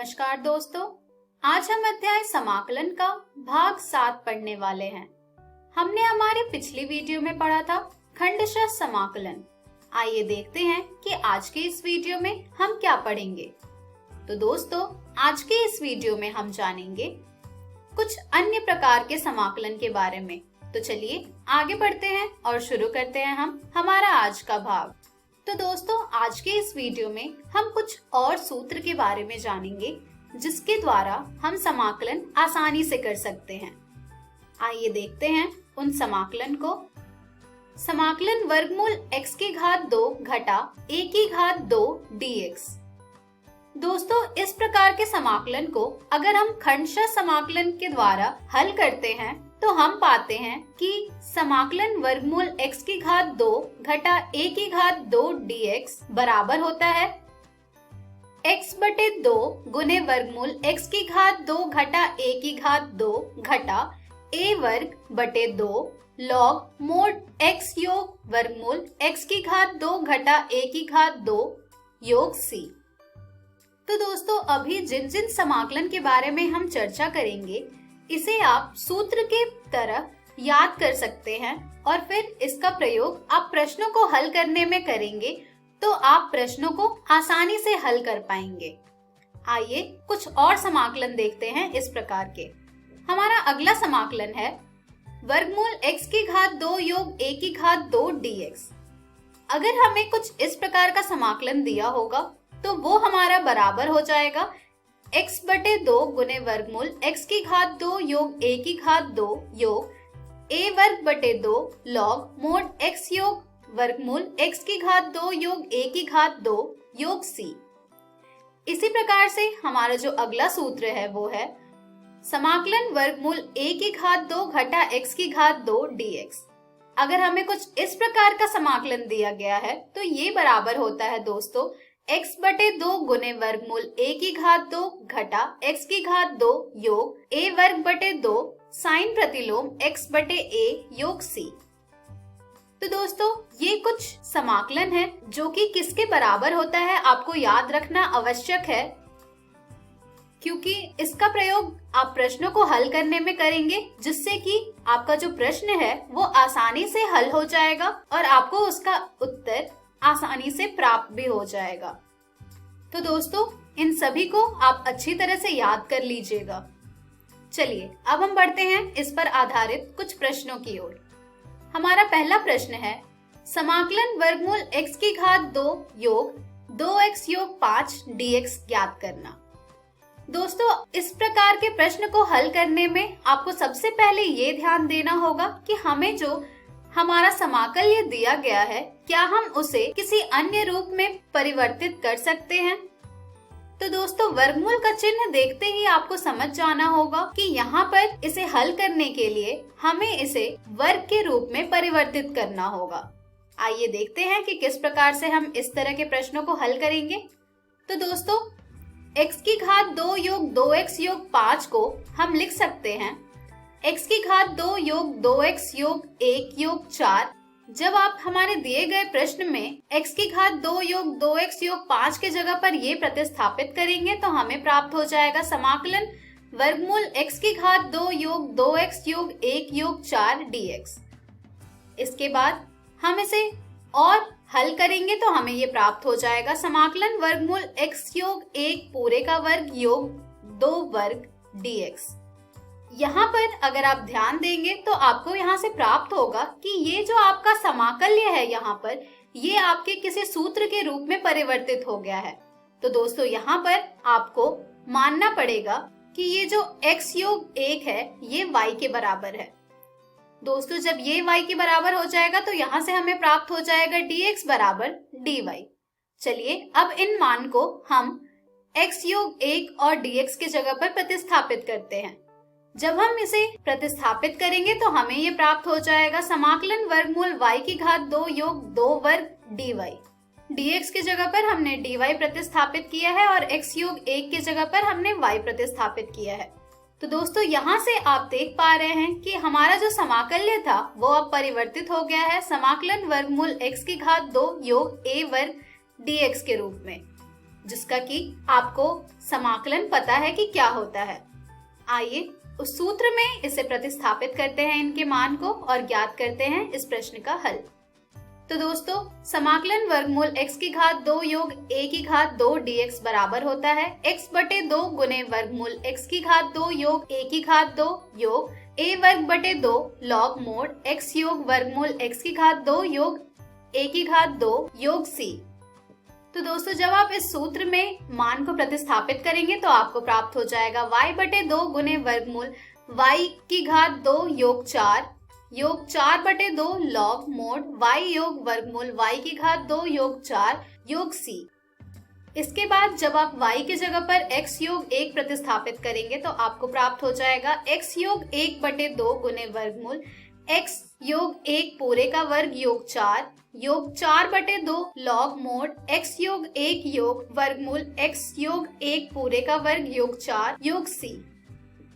नमस्कार दोस्तों, आज हम अध्याय समाकलन का भाग 7 पढ़ने वाले हैं। हमने हमारी पिछली वीडियो में पढ़ा था खंडशः समाकलन। आइए देखते हैं कि आज के इस वीडियो में हम क्या पढ़ेंगे। तो दोस्तों, आज के इस वीडियो में हम जानेंगे कुछ अन्य प्रकार के समाकलन के बारे में। तो चलिए आगे बढ़ते हैं और शुरू करते हैं हम हमारा आज का भाग। तो दोस्तों, आज के इस वीडियो में हम कुछ और सूत्र के बारे में जानेंगे जिसके द्वारा हम समाकलन आसानी से कर सकते हैं। आइए देखते हैं उन समाकलन को। समाकलन वर्गमूल x की घात 2 घटा a की घात 2 dx। दोस्तों, इस प्रकार के समाकलन को अगर हम खंडशः समाकलन के द्वारा हल करते हैं तो हम पाते हैं कि समाकलन वर्गमूल x की घात 2 घटा a की घात 2 dx बराबर होता है x बटे 2 गुने वर्गमूल x की घात 2 घटा a की घात 2 घटा a वर्ग बटे 2 log मोड x योग वर्गमूल x की घात 2 घटा a की घात 2 योग c। तो दोस्तों, अभी जिन जिन समाकलन के बारे में हम चर्चा करेंगे इसे आप सूत्र के तरह याद कर सकते हैं और फिर इसका प्रयोग आप प्रश्नों को हल करने में करेंगे तो आप प्रश्नों को आसानी से हल कर पाएंगे। आइए कुछ और समाकलन देखते हैं इस प्रकार के। हमारा अगला समाकलन है वर्गमूल x की घात 2 योग a की घात 2 dx। अगर हमें कुछ इस प्रकार का समाकलन दिया होगा तो वो हमारा बराबर हो जाएगा x बटे 2 गुने वर्गमूल x की घात 2 योग a की घात 2 योग a वर्ग बटे 2 log मोड x योग वर्गमूल x की घात 2 योग a की घात 2 योग c। इसी प्रकार से हमारा जो अगला सूत्र है वो है समाकलन वर्गमूल a की घात 2 घटा x की घात 2 dx। अगर हमें कुछ इस प्रकार का समाकलन दिया गया है तो ये बराबर होता है दोस्तों x बटे 2 गुने वर्गमूल a की घात 2 घटा x की घात 2 योग a वर्ग बटे 2 साइन प्रतिलोम x बटे a योग c। तो दोस्तों, ये कुछ समाकलन है जो कि किसके बराबर होता है आपको याद रखना आवश्यक है, क्योंकि इसका प्रयोग आप प्रश्नों को हल करने में करेंगे जिससे कि आपका जो प्रश्न है वो आसानी से हल हो जाएगा और आपको उसका उत्तर आसानी से प्राप्त भी हो जाएगा। तो दोस्तों, इन सभी को आप अच्छी तरह से याद कर लीजिएगा। चलिए अब हम बढ़ते हैं इस पर आधारित कुछ प्रश्नों की ओर। हमारा पहला प्रश्न है समाकलन वर्गमूल x की घात 2 योग 2x योग 5 dx ज्ञात करना। दोस्तों, इस प्रकार के प्रश्न को हल करने में आपको सबसे पहले ये ध्यान देना होगा कि हमें जो हमारा समाकल्य दिया गया है क्या हम उसे किसी अन्य रूप में परिवर्तित कर सकते हैं। तो दोस्तों, वर्गमूल का चिन्ह देखते ही आपको समझ जाना होगा कि यहाँ पर इसे हल करने के लिए हमें इसे वर्ग के रूप में परिवर्तित करना होगा। आइए देखते हैं कि किस प्रकार से हम इस तरह के प्रश्नों को हल करेंगे। तो दोस्तों, x की घात 2 योग 2x योग 5 को हम लिख सकते हैं x की घात 2 योग 2x योग 1 योग 4। जब आप हमारे दिए गए प्रश्न में x की घात 2 योग 2x योग 5 के जगह पर ये प्रतिस्थापित करेंगे तो हमें प्राप्त हो जाएगा समाकलन वर्गमूल x की घात 2 योग 2x योग 1 योग 4 dx। इसके बाद हम इसे और हल करेंगे तो हमें ये प्राप्त हो जाएगा समाकलन वर्गमूल x योग 1 पूरे का वर्ग योग 2 वर्ग dx। यहाँ पर अगर आप ध्यान देंगे तो आपको यहाँ से प्राप्त होगा कि ये जो आपका समाकल्य है यहाँ पर ये आपके किसी सूत्र के रूप में परिवर्तित हो गया है। तो दोस्तों, यहाँ पर आपको मानना पड़ेगा कि ये जो x योग 1 है ये y के बराबर है। दोस्तों, जब ये y के बराबर हो जाएगा तो यहाँ से हमें प्राप्त हो जाएगा dx बराबर dy। चलिए अब इन मान को हम x योग 1 और dx के जगह पर प्रतिस्थापित करते हैं। जब हम इसे प्रतिस्थापित करेंगे तो हमें ये प्राप्त हो जाएगा समाकलन वर्गमूल y की घात 2 योग 2 वर्ग dy। dx की जगह पर हमने dy प्रतिस्थापित किया है और x योग 1 की जगह पर हमने y प्रतिस्थापित किया है। तो दोस्तों, यहाँ से आप देख पा रहे हैं कि हमारा जो समाकल्य था वो अब परिवर्तित हो गया है समाकलन वर्गमूल x की घात 2 योग a वर्ग dx के रूप में। जिसका कि आपको समाकलन पता है कि क्या होता है। आइए उस सूत्र में इसे प्रतिस्थापित करते हैं इनके मान को और ज्ञात करते हैं इस प्रश्न का हल। तो दोस्तों समाकलन वर्गमूल x की घात 2 योग a की घात 2 dx बराबर होता है x बटे 2 गुने वर्गमूल x की घात 2 योग a की घात 2 योग a वर्ग बटे 2 लॉग मोड x योग वर्गमूल x की घात 2 योग a की घात 2 योग c। तो दोस्तों जब आप इस सूत्र में मान को प्रतिस्थापित करेंगे तो आपको प्राप्त हो जाएगा y बटे 2 गुने वर्गमूल y की घात 2 योग 4 बटे 2 लॉग मोड y योग वर्गमूल y की घात 2 योग 4 योग c। इसके बाद जब आप y की जगह पर x योग 1 प्रतिस्थापित करेंगे तो आपको प्राप्त हो जाएगा x योग 1 बटे 2 गुने वर्गमूल x योग 1 पूरे का वर्ग योग 4 बटे 2 लॉग मोड x योग 1 योग वर्गमूल x योग 1 पूरे का वर्ग योग 4 योग c।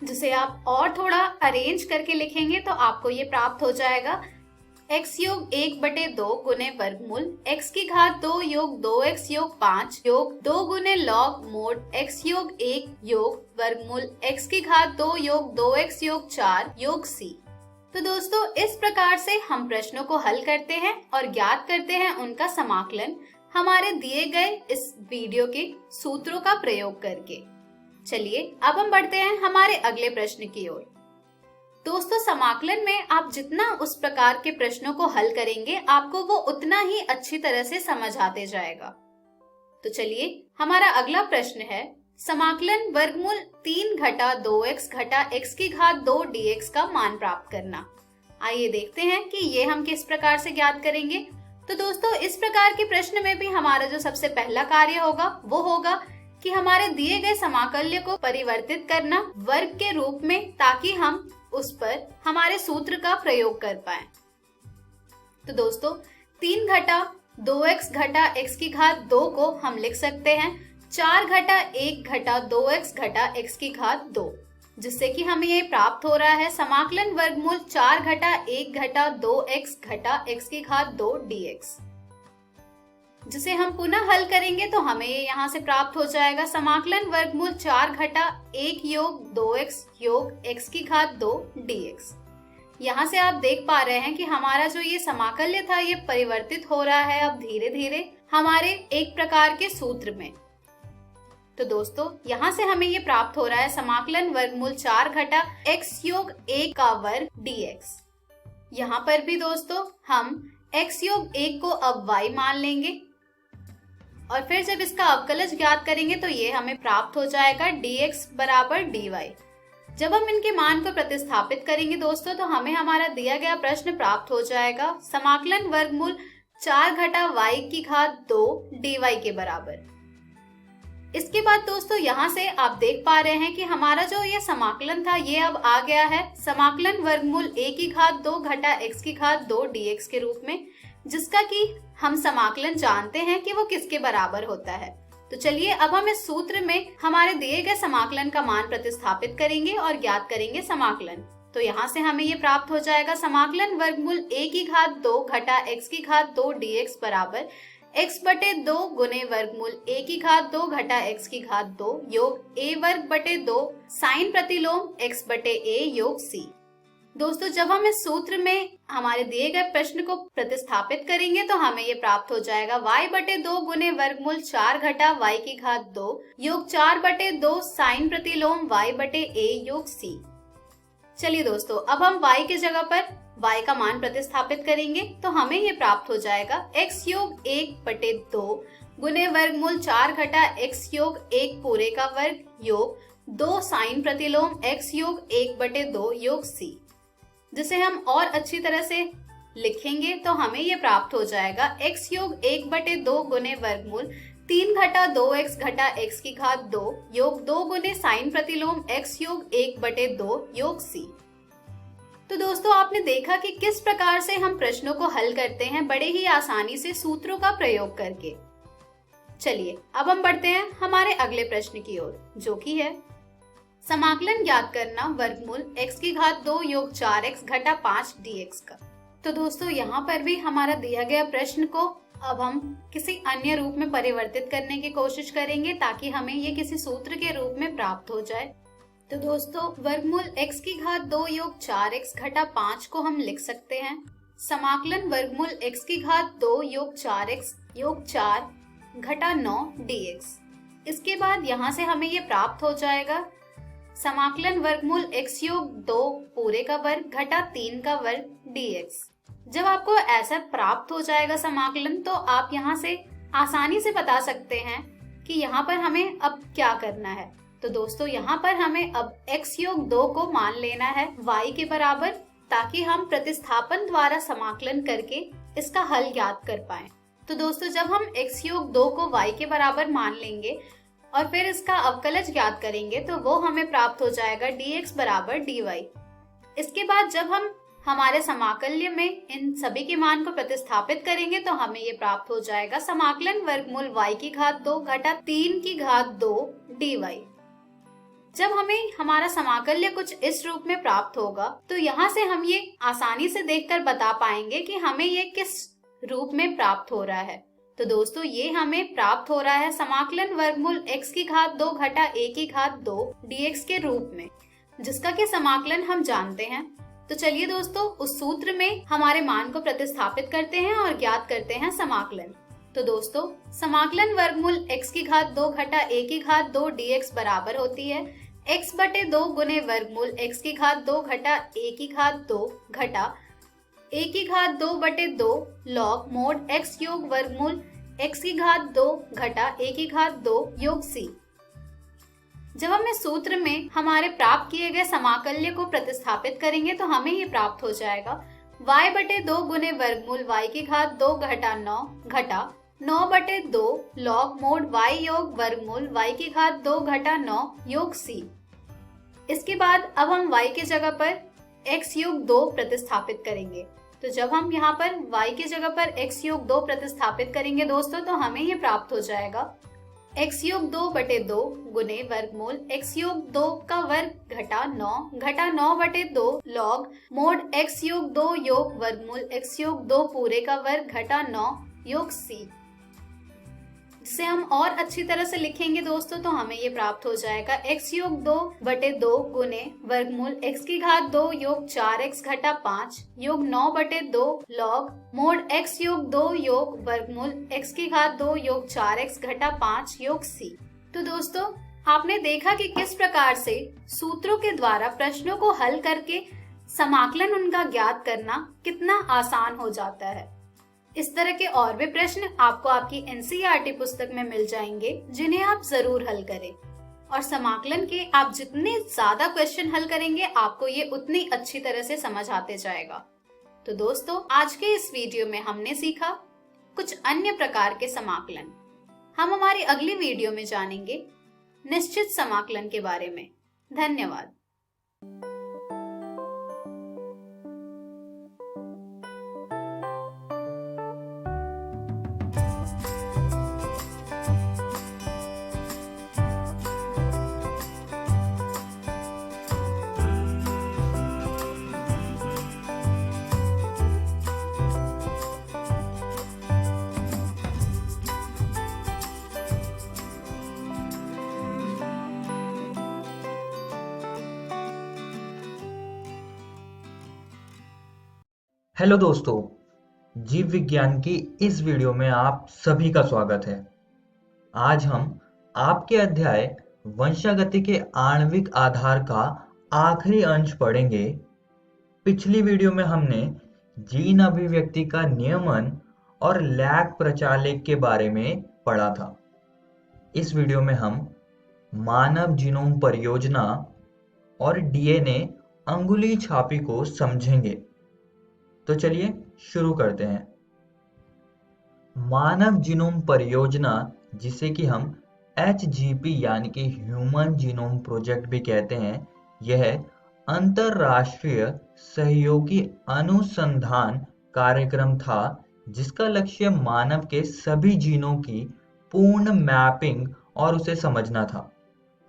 जिसे आप और थोड़ा अरेंज करके लिखेंगे तो आपको ये प्राप्त हो जाएगा x योग 1 बटे 2 गुने वर्गमूल x की घात 2 योग 2x योग 5 योग 2 गुने लॉग मोड x योग 1 योग वर्गमूल x की घात 2 योग 2x योग 4 योग c। तो दोस्तों इस प्रकार से हम प्रश्नों को हल करते हैं और ज्ञात करते हैं उनका समाकलन हमारे दिए गए इस वीडियो के सूत्रों का प्रयोग करके। चलिए अब हम बढ़ते हैं हमारे अगले प्रश्न की ओर। दोस्तों समाकलन में आप जितना उस प्रकार के प्रश्नों को हल करेंगे आपको वो उतना ही अच्छी तरह से समझ आते जाएगा। तो चलिए हमारा अगला प्रश्न है समाकलन वर्गमूल 3 घटा 2x घटा x की घात 2 dx का मान प्राप्त करना। आइए देखते हैं कि ये हम किस प्रकार से ज्ञात करेंगे। तो दोस्तों इस प्रकार के प्रश्न में भी हमारा जो सबसे पहला कार्य होगा वो होगा कि हमारे दिए गए समाकल्य को परिवर्तित करना वर्ग के रूप में, ताकि हम उस पर हमारे सूत्र का प्रयोग कर पाएं। तो दोस्तों 3 घटा 2x घटा x की घात 2 को हम लिख सकते हैं 4 घटा 1 घटा 2x घटा x की घात 2, जिससे कि हमें ये प्राप्त हो रहा है समाकलन वर्गमूल 4 घटा 1 घटा 2x घटा x की घात 2 dx। जिसे हम पुनः हल करेंगे तो हमें ये यहाँ से प्राप्त हो जाएगा समाकलन वर्गमूल 4 घटा 1 योग 2x योग x की घात 2 dx। यहाँ से आप देख पा रहे हैं कि हमारा जो ये समाकल्य था ये परिवर्तित हो रहा है अब धीरे धीरे हमारे एक प्रकार के सूत्र में। तो दोस्तों यहाँ से हमें ये प्राप्त हो रहा है समाकलन वर्गमूल 4 घटा x योग 1 का वर्ग dx। यहाँ पर भी दोस्तों हम x योग 1 को अब y मान लेंगे और फिर जब इसका अवकलज ज्ञात करेंगे तो ये हमें प्राप्त हो जाएगा dx बराबर dy। जब हम इनके मान को प्रतिस्थापित करेंगे दोस्तों तो हमें हमारा दिया गया प्रश्न प्राप्त हो जाएगा समाकलन वर्गमूल 4 घटा y की घात 2 dy के बराबर। इसके बाद दोस्तों यहाँ से आप देख पा रहे हैं कि हमारा जो ये समाकलन था ये अब आ गया है समाकलन वर्गमूल a की घात 2 घटा x की घात 2 dx के रूप में, जिसका कि हम समाकलन जानते हैं कि वो किसके बराबर होता है। तो चलिए अब हम इस सूत्र में हमारे दिए गए समाकलन का मान प्रतिस्थापित करेंगे और ज्ञात करेंगे समाकलन। तो यहाँ से हमें ये प्राप्त हो जाएगा समाकलन वर्गमूल a की घात 2 घटा x की घात 2 dx बराबर x बटे 2 गुने वर्गमूल a की घात 2 घटा x की घात 2 योग a वर्ग बटे 2 साइन प्रतिलोम x बटे a योग c। दोस्तों जब हम इस सूत्र में हमारे दिए गए प्रश्न को प्रतिस्थापित करेंगे तो हमें ये प्राप्त हो जाएगा y बटे 2 गुने वर्गमूल 4 घटा y की घात 2 योग 4 बटे 2 साइन प्रतिलोम y बटे a योग c। चलिए दोस्तों अब हम y की जगह पर y का मान प्रतिस्थापित करेंगे तो हमें ये प्राप्त हो जाएगा x योग 1 बटे 2 गुने वर्गमूल 4 घटा x योग 1 पूरे का वर्ग योग 2 साइन प्रतिलोम x योग 1 बटे 2 योग c। जिसे हम और अच्छी तरह से लिखेंगे तो हमें ये प्राप्त हो जाएगा x योग 1 बटे 2 गुने वर्गमूल 3 घटा 2x घटा x की घात 2 योग 2 गुने साइन प्रतिलोम x योग 1 बटे 2 योग c। तो दोस्तों आपने देखा कि किस प्रकार से हम प्रश्नों को हल करते हैं बड़े ही आसानी से सूत्रों का प्रयोग करके। चलिए अब हम बढ़ते हैं हमारे अगले प्रश्न की ओर, जो कि है समाकलन ज्ञात करना वर्गमूल x की घात 2 योग 4x घटा 5 dx का। तो दोस्तों यहाँ पर भी हमारा दिया गया प्रश्न को अब हम किसी अन्य रूप में परिवर्तित करने की कोशिश करेंगे ताकि हमें ये किसी सूत्र के रूप में प्राप्त हो जाए। तो दोस्तों, वर्गमूल x की घात 2 योग 4x घटा 5 को हम लिख सकते हैं समाकलन वर्गमूल x की घात 2 योग 4x योग 4 घटा 9 dx। इसके बाद यहाँ से हमें ये प्राप्त हो जाएगा समाकलन वर्गमूल x योग 2 पूरे का वर्ग घटा 3 का वर्ग dx। जब आपको ऐसा प्राप्त हो जाएगा समाकलन, तो आप यहाँ से आसानी से बता सकते हैं कि यहाँ पर हमें अब क्या करना है। तो दोस्तों, यहाँ पर हमें अब x योग 2 को मान लेना है y के बराबर, ताकि हम प्रतिस्थापन द्वारा समाकलन करके इसका हल ज्ञात कर पाएं। तो दोस्तों, जब हम x योग 2 को y के बराबर मान लेंगे और फिर इसका अवकलज ज्ञात करेंगे, तो वो हमें प्राप्त हो जाएगा dx बराबर dy। इसके बाद जब हम हमारे समाकल्य में इन सभी के मान को प्रतिस्थापित करेंगे, तो हमें ये प्राप्त हो जाएगा समाकलन वर्गमूल y की घात 2 घटा 3 की घात 2 dy। जब हमें हमारा समाकल्य कुछ इस रूप में प्राप्त होगा, तो यहाँ से हम ये आसानी से देखकर बता पाएंगे कि हमें ये किस रूप में प्राप्त हो रहा है। तो दोस्तों, ये हमें प्राप्त हो रहा है समाकलन वर्गमूल x की घात 2 घटा a की घात 2 dx के रूप में, जिसका कि समाकलन हम जानते हैं। तो चलिए दोस्तों, उस सूत्र में हमारे मान को प्रतिस्थापित करते हैं और ज्ञात करते हैं समाकलन। तो दोस्तों, समाकलन वर्गमूल x की घात 2 घटा a की घात 2 dx बराबर होती है x बटे 2 गुने वर्गमूल x की घात 2 घटा a की घात 2 घटा a की घात 2 बटे 2 लॉग मोड x योग वर्गमूल x की घात 2 घटा a की घात 2 योग c। जब हम इस सूत्र में हमारे प्राप्त किए गए समाकल्य को प्रतिस्थापित करेंगे, तो हमें ये प्राप्त हो जाएगा y बटे 2 गुने वर्गमूल y की घात 2 घटा 9 घटा 9 बटे 2 लॉग मोड y योग वर्गमूल y की घात 2 घटा 9 योग c। इसके बाद अब हम y के जगह पर x योग 2 प्रतिस्थापित करेंगे। तो जब हम यहाँ पर y के जगह पर x योग 2 प्रतिस्थापित करेंगे दोस्तों, तो हमें ये प्राप्त हो जाएगा x योग 2 बटे 2 गुने वर्गमूल x योग 2 का वर्ग घटा 9 बटे 2 लॉग मोड x योग 2 योग वर्गमूल x योग 2 पूरे का वर्ग घटा 9 योग c। जिसे हम और अच्छी तरह से लिखेंगे दोस्तों, तो हमें ये प्राप्त हो जाएगा x योग 2 बटे 2 गुने वर्गमूल x की घात 2 योग 4x घटा 5 योग 9 बटे 2 लॉग मोड x योग 2 योग वर्गमूल x की घात 2 योग 4x घटा 5 योग c। तो दोस्तों, आपने देखा कि किस प्रकार से सूत्रों के द्वारा प्रश्नों को हल करके समाकलन उनका ज्ञात करना कितना आसान हो जाता है। इस तरह के और भी प्रश्न आपको आपकी NCERT पुस्तक में मिल जाएंगे, जिन्हें आप जरूर हल करें। और समाकलन के आप जितने ज्यादा क्वेश्चन हल करेंगे, आपको ये उतनी अच्छी तरह से समझ आते जाएगा। तो दोस्तों, आज के इस वीडियो में हमने सीखा कुछ अन्य प्रकार के समाकलन। हम हमारी अगली वीडियो में जानेंगे निश्चित समाकलन के बारे में। धन्यवाद। हेलो दोस्तों, जीव विज्ञान की इस वीडियो में आप सभी का स्वागत है। आज हम आपके अध्याय वंशागति के आणविक आधार का आखिरी अंश पढ़ेंगे। पिछली वीडियो में हमने जीन अभिव्यक्ति का नियमन और लैग प्रचालक के बारे में पढ़ा था। इस वीडियो में हम मानव जीनोम परियोजना और डीएनए अंगुली छापी को समझेंगे। तो चलिए शुरू करते हैं। मानव जीनोम परियोजना, जिसे कि हम HGP यानी कि ह्यूमन जीनोम प्रोजेक्ट भी कहते हैं, यह अंतरराष्ट्रीय सहयोगी अनुसंधान कार्यक्रम था जिसका लक्ष्य मानव के सभी जीनों की पूर्ण मैपिंग और उसे समझना था।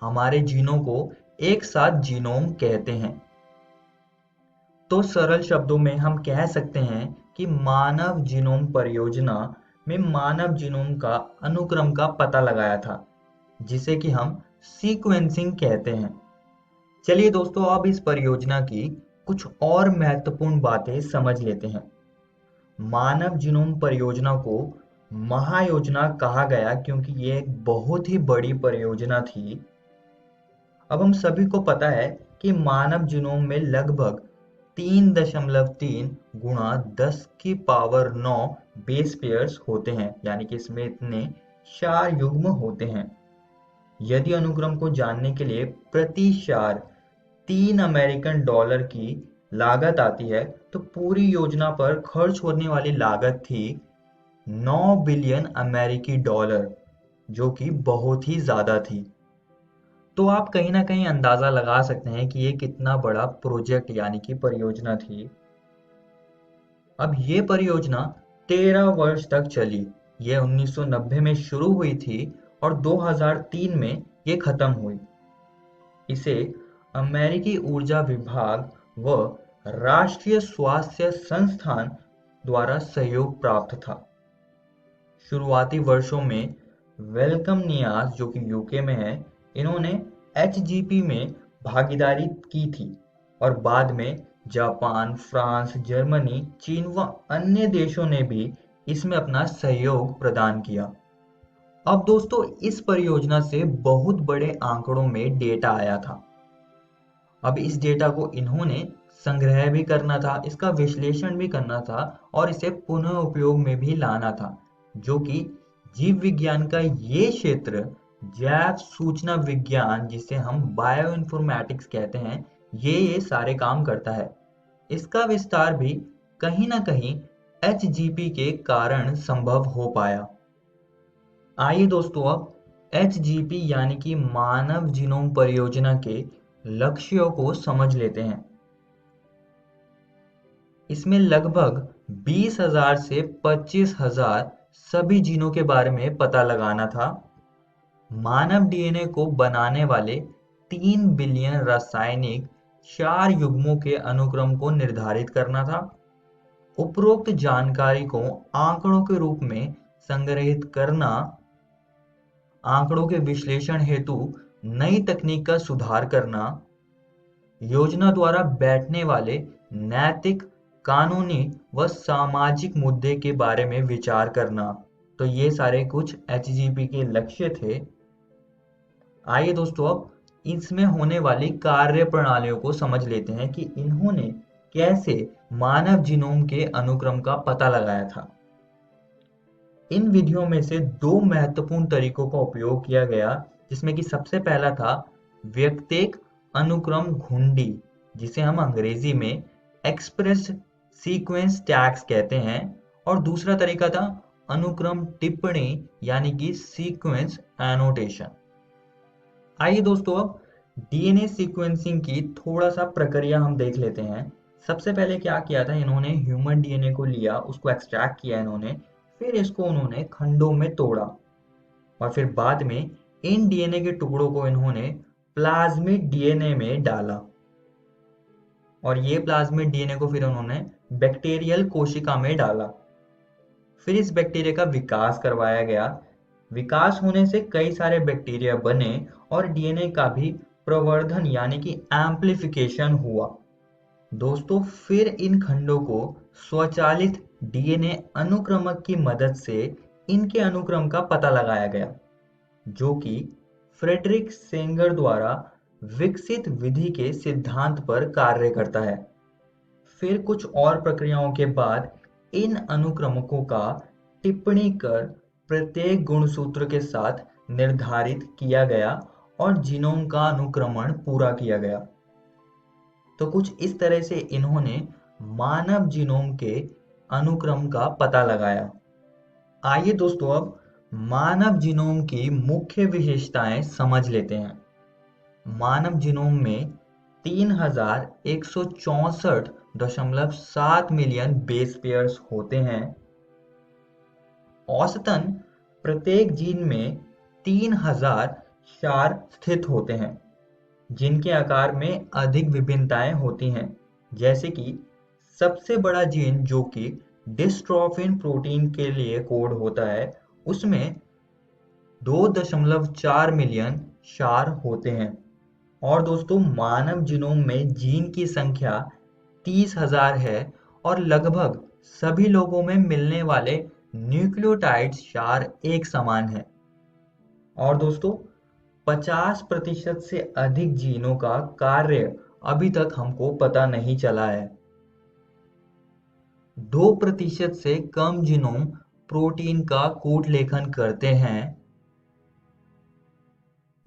हमारे जीनों को एक साथ जीनोम कहते हैं। तो सरल शब्दों में हम कह सकते हैं कि मानव जीनोम परियोजना में मानव जीनोम का अनुक्रम का पता लगाया था, जिसे कि हम सीक्वेंसिंग कहते हैं। चलिए दोस्तों, अब इस परियोजना की कुछ और महत्वपूर्ण बातें समझ लेते हैं। मानव जीनोम परियोजना को महायोजना कहा गया क्योंकि ये एक बहुत ही बड़ी परियोजना थी। अब हम सभी को पता है कि मानव जीनोम में लगभग 3.3 गुणा 10 की पावर 9 बेस पेयर्स होते हैं, यानी कि इसमें इतने 4 युग्म होते हैं। यदि अनुक्रम को जानने के लिए प्रति 4 $3 अमेरिकन की लागत आती है, तो पूरी योजना पर खर्च होने वाली लागत थी 9 बिलियन अमेरिकी डॉलर, जो कि बहुत ही ज्यादा थी। तो आप कहीं ना कहीं अंदाजा लगा सकते हैं कि ये कितना बड़ा प्रोजेक्ट यानी कि परियोजना थी। अब ये परियोजना 13 वर्ष तक चली। ये 1990 में शुरू हुई थी और 2003 में ये खत्म हुई। इसे अमेरिकी ऊर्जा विभाग व राष्ट्रीय स्वास्थ्य संस्थान द्वारा सहयोग प्राप्त था। शुरुआती वर्षों में वेलकम नियास, जो कि यूके में है, इन्होंने एचजीपी में भागीदारी की थी और बाद में जापान, फ्रांस, जर्मनी, चीन व अन्य देशों ने भी इसमें अपना सहयोग प्रदान किया। अब दोस्तों, इस परियोजना से बहुत बड़े आंकड़ों में डेटा आया था। अब इस डेटा को इन्होंने संग्रह भी करना था, इसका विश्लेषण भी करना था और इसे पुनः उपयोग में भी लाना था, जो कि जीव विज्ञान का ये क्षेत्र, जैव सूचना विज्ञान, जिसे हम बायो इन्फॉर्मेटिक्स कहते हैं, ये सारे काम करता है। इसका विस्तार भी कहीं ना कहीं एचजीपी के कारण संभव हो पाया। आइए दोस्तों, अब एचजीपी यानी कि मानव जीनोम परियोजना के लक्ष्यों को समझ लेते हैं। इसमें लगभग 20,000 से 25,000 सभी जीनों के बारे में पता लगाना था। मानव डीएनए को बनाने वाले 3 बिलियन रासायनिक 4 युग्मों के अनुक्रम को निर्धारित करना था। उपरोक्त जानकारी को आंकड़ों के रूप में संग्रहित करना, आंकड़ों के विश्लेषण हेतु नई तकनीक का सुधार करना, योजना द्वारा बैठने वाले नैतिक, कानूनी व सामाजिक मुद्दे के बारे में विचार करना। तो ये सारे कुछ एचजीपी के लक्ष्य थे। आइए दोस्तों, अब इसमें होने वाली कार्य प्रणालियों को समझ लेते हैं कि इन्होंने कैसे मानव जीनोम के अनुक्रम का पता लगाया था। इन विधियों में से 2 महत्वपूर्ण तरीकों का उपयोग किया गया, जिसमें कि सबसे पहला था व्यक्तिक अनुक्रम घुंडी, जिसे हम अंग्रेजी में एक्सप्रेस सीक्वेंस टैग्स कहते हैं, और दूसरा तरीका था अनुक्रम टिप्पणी यानी कि सीक्वेंस एनोटेशन। आइए दोस्तों, अब डीएनए सीक्वेंसिंग की थोड़ा सा प्रक्रिया हम देख लेते हैं। सबसे पहले क्या किया था, इन्होंने ह्यूमन डीएनए को लिया, उसको एक्सट्रैक्ट किया इन्होंने, फिर इसको उन्होंने खंडों में तोड़ा और फिर बाद में इन डीएनए के टुकड़ों को इन्होंने प्लाज्मिड डीएनए में डाला और ये प्लाज्मिड डीएनए को फिर उन्होंने बैक्टीरियल कोशिका में डाला। फिर इस बैक्टीरिया का विकास करवाया गया। विकास होने से कई सारे बैक्टीरिया बने और डीएनए का भी प्रवर्धन यानी कि एम्प्लीफिकेशन हुआ। दोस्तों, फिर इन खंडों को स्वचालित डीएनए अनुक्रमक की मदद से इनके अनुक्रम का पता लगाया गया, जो कि फ्रेडरिक सेंगर द्वारा विकसित विधि के सिद्धांत पर कार्य करता है। फिर कुछ और प्रक्रियाओं के बाद इन अनुक्रमकों का टिप्पणी कर प्रत्येक गुणसूत्र के साथ निर्धारित किया गया और जीनोम का अनुक्रमण पूरा किया गया। तो कुछ इस तरह से इन्होंने मानव जीनोम के अनुक्रम का पता लगाया। आइए दोस्तों, अब मानव जीनोम की मुख्य विशेषताएं समझ लेते हैं। मानव जीनोम में 3164.7 मिलियन बेस पेयर्स होते हैं। औसतन प्रत्येक जीन में 3000 क्षार स्थित होते हैं, जिनके आकार में अधिक विभिन्नताएं होती हैं। जैसे कि सबसे बड़ा जीन जो कि डिस्ट्रोफिन प्रोटीन के लिए कोड होता है, उसमें 2.4 मिलियन क्षार होते हैं। और दोस्तों मानव जीनोम में जीन की संख्या 30,000 है और लगभग सभी लोगों में मिलने वाले न्यूक्लियोटाइड्स क्षार एक समान है। और दोस्तों 50% से अधिक जीनों का कार्य अभी तक हमको पता नहीं चला है। 2% से कम जीनोम प्रोटीन का कूट लेखन करते हैं।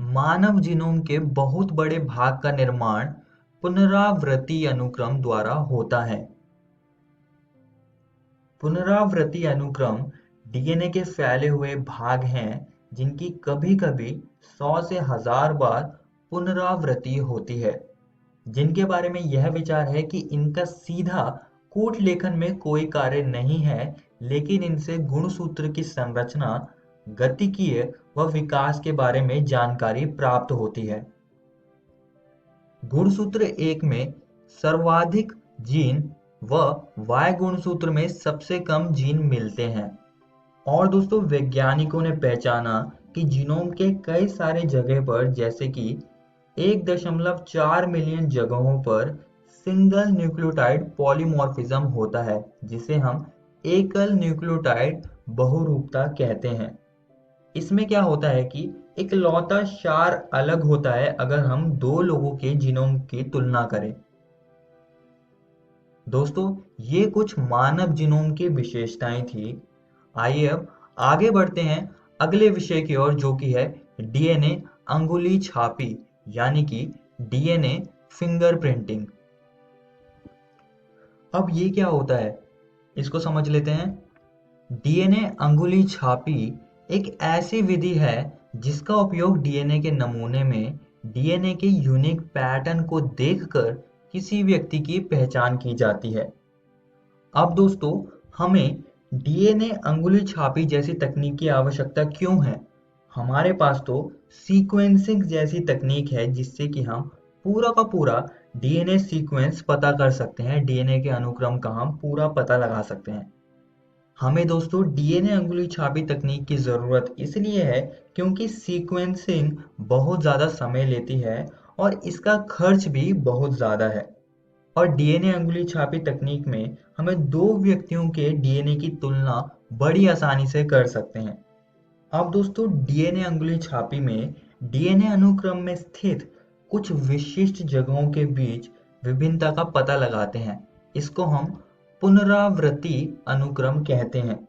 मानव जीनोम के बहुत बड़े भाग का निर्माण पुनरावृत्ति अनुक्रम द्वारा होता है। पुनरावृत्ति अनुक्रम डीएनए के फैले हुए भाग हैं जिनकी कभी-कभी 100 से 1000 बार पुनरावृत्ति होती है, जिनके बारे में यह विचार है कि इनका सीधा कूट लेखन में कोई कार्य नहीं है, लेकिन इनसे गुणसूत्र की संरचना, गतिकीय व विकास के बारे में जानकारी प्राप्त होती है। गुणसूत्र 1 में सर्वाधिक जीन व Y गुणसूत्र में सबसे कम जीन मिलते हैं। और दोस्तों वैज्ञानिकों ने पहचाना कि जीनोम के कई सारे जगह पर, जैसे कि 1.4 मिलियन जगहों पर सिंगल न्यूक्लियोटाइड पॉलीमॉर्फिज्म होता है, जिसे हम एकल न्यूक्लियोटाइड बहुरूपता कहते हैं। इसमें क्या होता है कि इकलौता क्षार अलग होता है अगर हम दो लोगों के जीनोम की तुलना करें। दोस्तों ये कुछ मानव जीनोम की विशेषताएं थी। आइए अब आगे बढ़ते हैं अगले विषय की ओर, जो कि है डीएनए अंगुली छापी यानी कि डीएनए फिंगरप्रिंटिंग। अब ये क्या होता है इसको समझ लेते हैं। डीएनए अंगुली छापी एक ऐसी विधि है जिसका उपयोग डीएनए के नमूने में डीएनए के यूनिक पैटर्न को देखकर किसी व्यक्ति की पहचान की जाती है। अब दोस्तों हमें डीएनए अंगुली छापी जैसी तकनीक की आवश्यकता क्यों है? हमारे पास तो सीक्वेंसिंग जैसी तकनीक है जिससे कि हम पूरा का पूरा डीएनए सीक्वेंस पता कर सकते हैं, डीएनए के अनुक्रम का हम पूरा पता लगा सकते हैं। हमें दोस्तों डीएनए अंगुली छापी तकनीक की ज़रूरत इसलिए है क्योंकि सीक्वेंसिंग बहुत ज़्यादा समय लेती है और इसका खर्च भी बहुत ज़्यादा है। और डीएनए अंगुली छापी तकनीक में हमें दो व्यक्तियों के डीएनए की तुलना बड़ी आसानी से कर सकते हैं। अब दोस्तों डीएनए अंगुली छापी में डीएनए अनुक्रम में स्थित कुछ विशिष्ट जगहों के बीच विभिन्नता का पता लगाते हैं। इसको हम पुनरावृत्ति अनुक्रम कहते हैं।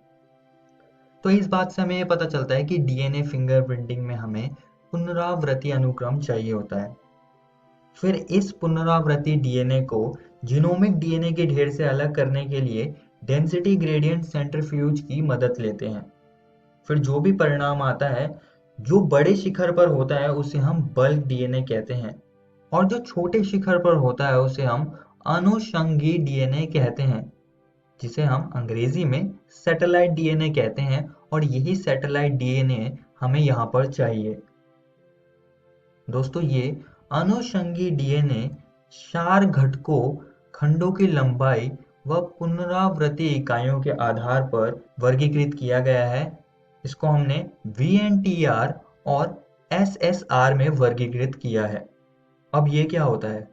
तो इस बात से हमें ये पता चलता है कि डीएनए फिंगरप्रिंटिंग में हमें पुनरावृत्ति अनुक्रम चाहिए होता है। फिर इस पुनरावृत्ति डीएनए को जीनोमिक डीएनए के ढेर से अलग करने के लिए डेंसिटी ग्रेडियंट सेंट्रीफ्यूज की मदद लेते हैं। फिर जो भी परिणाम आता है, जो बड़े शिखर पर होता है उसे हम बल्क डीएनए कहते हैं, और जो छोटे शिखर पर होता है उसे हम अनुषंगी डीएनए कहते हैं, जिसे हम अंग्रेजी में सैटेलाइट डीएनए कहते हैं। और यही सैटेलाइट डीएनए हमें यहाँ पर चाहिए। दोस्तों ये अनुषंगी डीएनए क्षार घटकों, खंडों की लंबाई व पुनरावृत्ति इकाइयों के आधार पर वर्गीकृत किया गया है। इसको हमने VNTR और SSR में वर्गीकृत किया है। अब ये क्या होता है?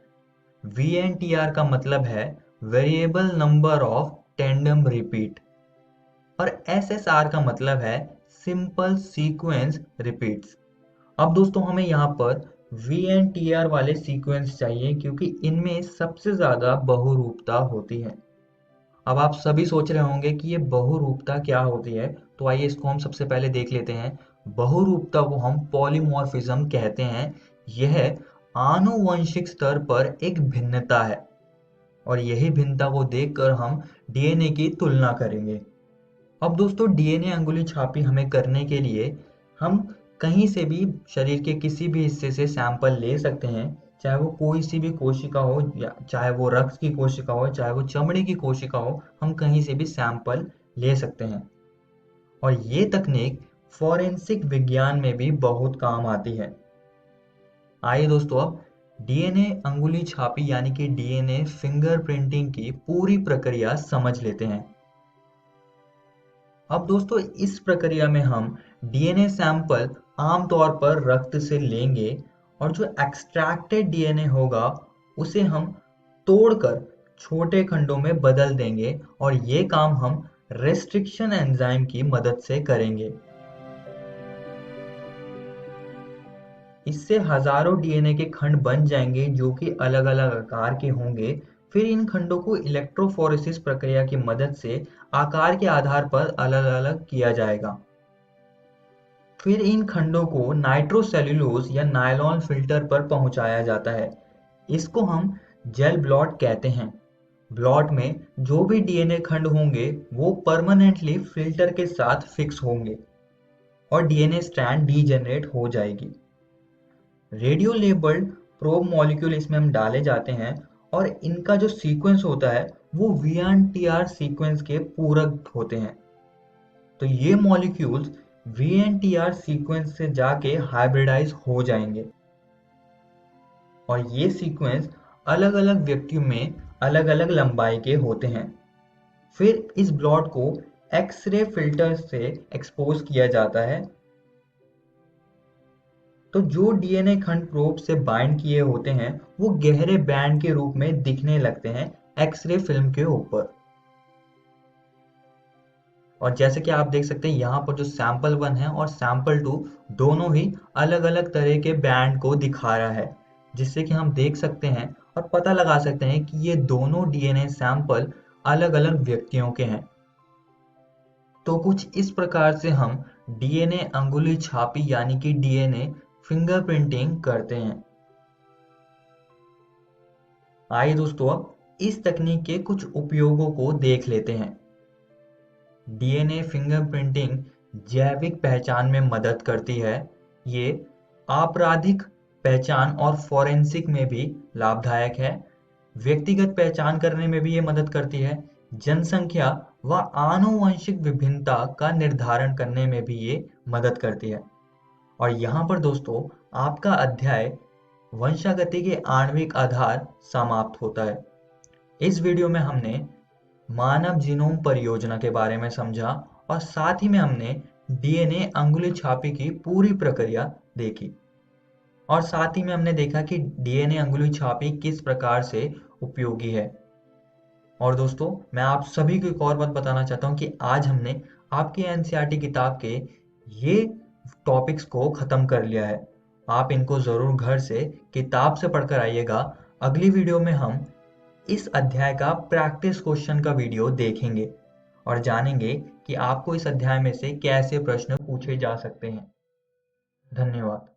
VNTR का मतलब है variable number of tandem repeat और SSR का मतलब है सिंपल सीक्वेंस रिपीट्स। अब दोस्तों हमें यहाँ पर VNTR वाले सीक्वेंस चाहिए क्योंकि इनमें सबसे ज़्यादा बहुरूपता होती है। अब आप सभी सोच रहे होंगे कि ये बहुरूपता क्या होती है, तो आइए इसको हम सबसे पहले देख लेते हैं। बहुरूपता को हम पॉलीमॉर्फिज्म कहते हैं। यह आनुवंशिक स्तर पर एक भिन्नता है और यही भिन्नता को देखकर हम डीएनए की तुलना करेंगे। अब दोस्तों डीएनए अंगुली छापी हमें करने के लिए हम कहीं से भी शरीर के किसी भी हिस्से से सैंपल ले सकते हैं, चाहे वो कोई सी भी कोशिका हो, या चाहे वो रक्त की कोशिका हो, चाहे वो चमड़े की कोशिका हो, हम कहीं से भी सैंपल ले सकते हैं। और ये तकनीक फॉरेंसिक विज्ञान में भी बहुत काम आती है। आइए दोस्तों अब डीएनए अंगुली छापी यानी कि डीएनए फिंगरप्रिंटिंग की पूरी प्रक्रिया समझ लेते हैं। अब दोस्तों इस प्रक्रिया में हम डीएनए सैंपल आमतौर पर रक्त से लेंगे और जो एक्सट्रैक्टेड डीएनए होगा उसे हम तोड़कर छोटे खंडों में बदल देंगे और ये काम हम रेस्ट्रिक्शन एंजाइम की मदद से करेंगे। इससे हजारों डीएनए के खंड बन जाएंगे जो कि अलग अलग आकार के होंगे। फिर इन खंडों को इलेक्ट्रोफोरेसिस प्रक्रिया की मदद से आकार के आधार पर अलग अलग किया जाएगा। फिर इन खंडों को नाइट्रोसेल्यूलोज या नायलॉन फिल्टर पर पहुंचाया जाता है। इसको हम जेल ब्लॉट कहते हैं। ब्लॉट में जो भी डीएनए खंड होंगे वो परमानेंटली फिल्टर के साथ फिक्स होंगे और डीएनए स्ट्रैंड डीजेनरेट हो जाएगी। रेडियो लेबल्ड प्रोब मॉलिक्यूल इसमें हम डाले जाते हैं और इनका जो सीक्वेंस होता है वो VNTR सीक्वेंस के पूरक होते हैं। तो ये मॉलिक्यूल्स VNTR सीक्वेंस से जाके हाइब्रिडाइज हो जाएंगे और ये सीक्वेंस अलग अलग व्यक्तियों में अलग अलग लंबाई के होते हैं। फिर इस ब्लॉट को एक्सरे फिल्टर से एक्सपोज किया जाता है। तो जो डीएनए खंड प्रोब से बाइंड किए होते हैं वो गहरे बैंड के रूप में दिखने लगते हैं एक्सरे फिल्म के ऊपर। और जैसे कि आप देख सकते हैं यहाँ पर जो सैंपल 1 है और सैंपल 2 दोनों ही अलग अलग तरह के बैंड को दिखा रहा है, जिससे कि हम देख सकते हैं और पता लगा सकते हैं कि ये दोनों डीएनए सैंपल अलग अलग व्यक्तियों के हैं। तो कुछ इस प्रकार से हम डीएनए अंगुली छापी यानी कि डीएनए फिंगरप्रिंटिंग करते हैं। आइए दोस्तों अब इस तकनीक के कुछ उपयोगों को देख लेते हैं। डीएनए फिंगरप्रिंटिंग जैविक पहचान में मदद करती है। ये आपराधिक पहचान और फॉरेंसिक में भी लाभदायक है। व्यक्तिगत पहचान करने में भी ये मदद करती है। जनसंख्या व आनुवंशिक विभिन्नता का निर्धारण करने में भी ये मदद करती है। और यहाँ पर दोस्तों आपका अध्याय वंशागति के आणविक आधार समाप्त होता है। इस वीडियो में हमने मानव जीनोम परियोजना के बारे में समझा और साथ ही में हमने डीएनए अंगुली छापी की पूरी प्रक्रिया देखी और साथ ही में हमने देखा कि डीएनए अंगुली छापी किस प्रकार से उपयोगी है। और दोस्तों मैं आप सभी को एक और बात बताना चाहता हूँ कि आज हमने आपके एनसीईआरटी किताब के ये टॉपिक्स को खत्म कर लिया है। आप इनको जरूर घर से किताब से पढ़कर आइएगा। अगली वीडियो में हम इस अध्याय का प्रैक्टिस क्वेश्चन का वीडियो देखेंगे और जानेंगे कि आपको इस अध्याय में से कैसे प्रश्न पूछे जा सकते हैं। धन्यवाद।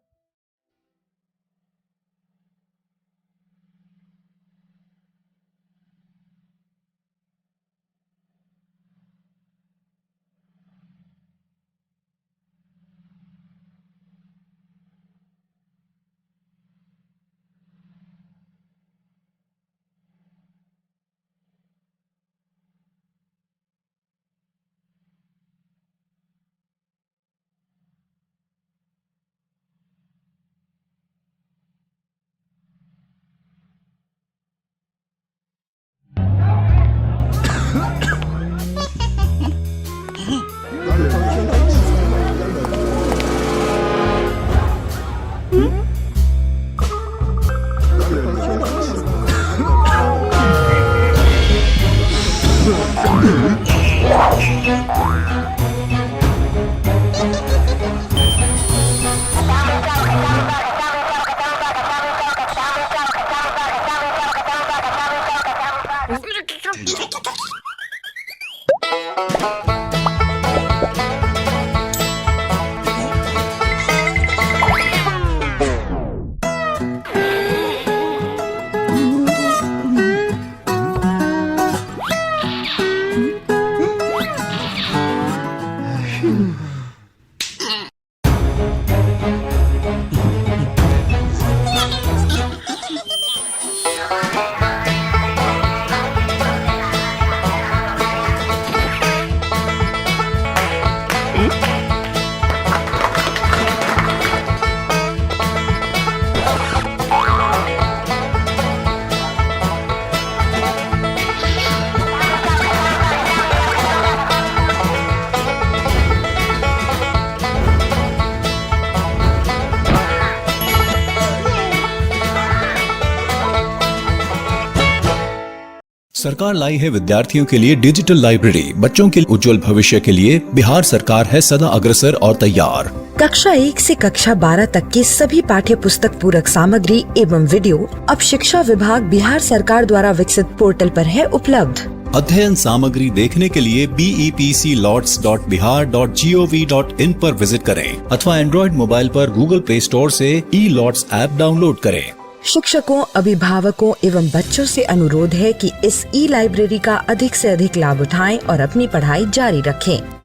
सरकार लाई है विद्यार्थियों के लिए डिजिटल लाइब्रेरी। बच्चों के उज्जवल भविष्य के लिए बिहार सरकार है सदा अग्रसर और तैयार। कक्षा 1 से कक्षा 12 तक की सभी पाठ्य पुस्तक पूरक सामग्री एवं वीडियो अब शिक्षा विभाग बिहार सरकार द्वारा विकसित पोर्टल पर है उपलब्ध। अध्ययन सामग्री देखने के लिए BEPCLOTS.bihar.gov.in पर विजिट करें अथवा एंड्रॉइड मोबाइल पर गूगल प्ले स्टोर से E-LOTS ऐप डाउनलोड करें। शिक्षकों, अभिभावकों एवं बच्चों से अनुरोध है कि इस ई लाइब्रेरी का अधिक से अधिक लाभ उठाएं और अपनी पढ़ाई जारी रखें।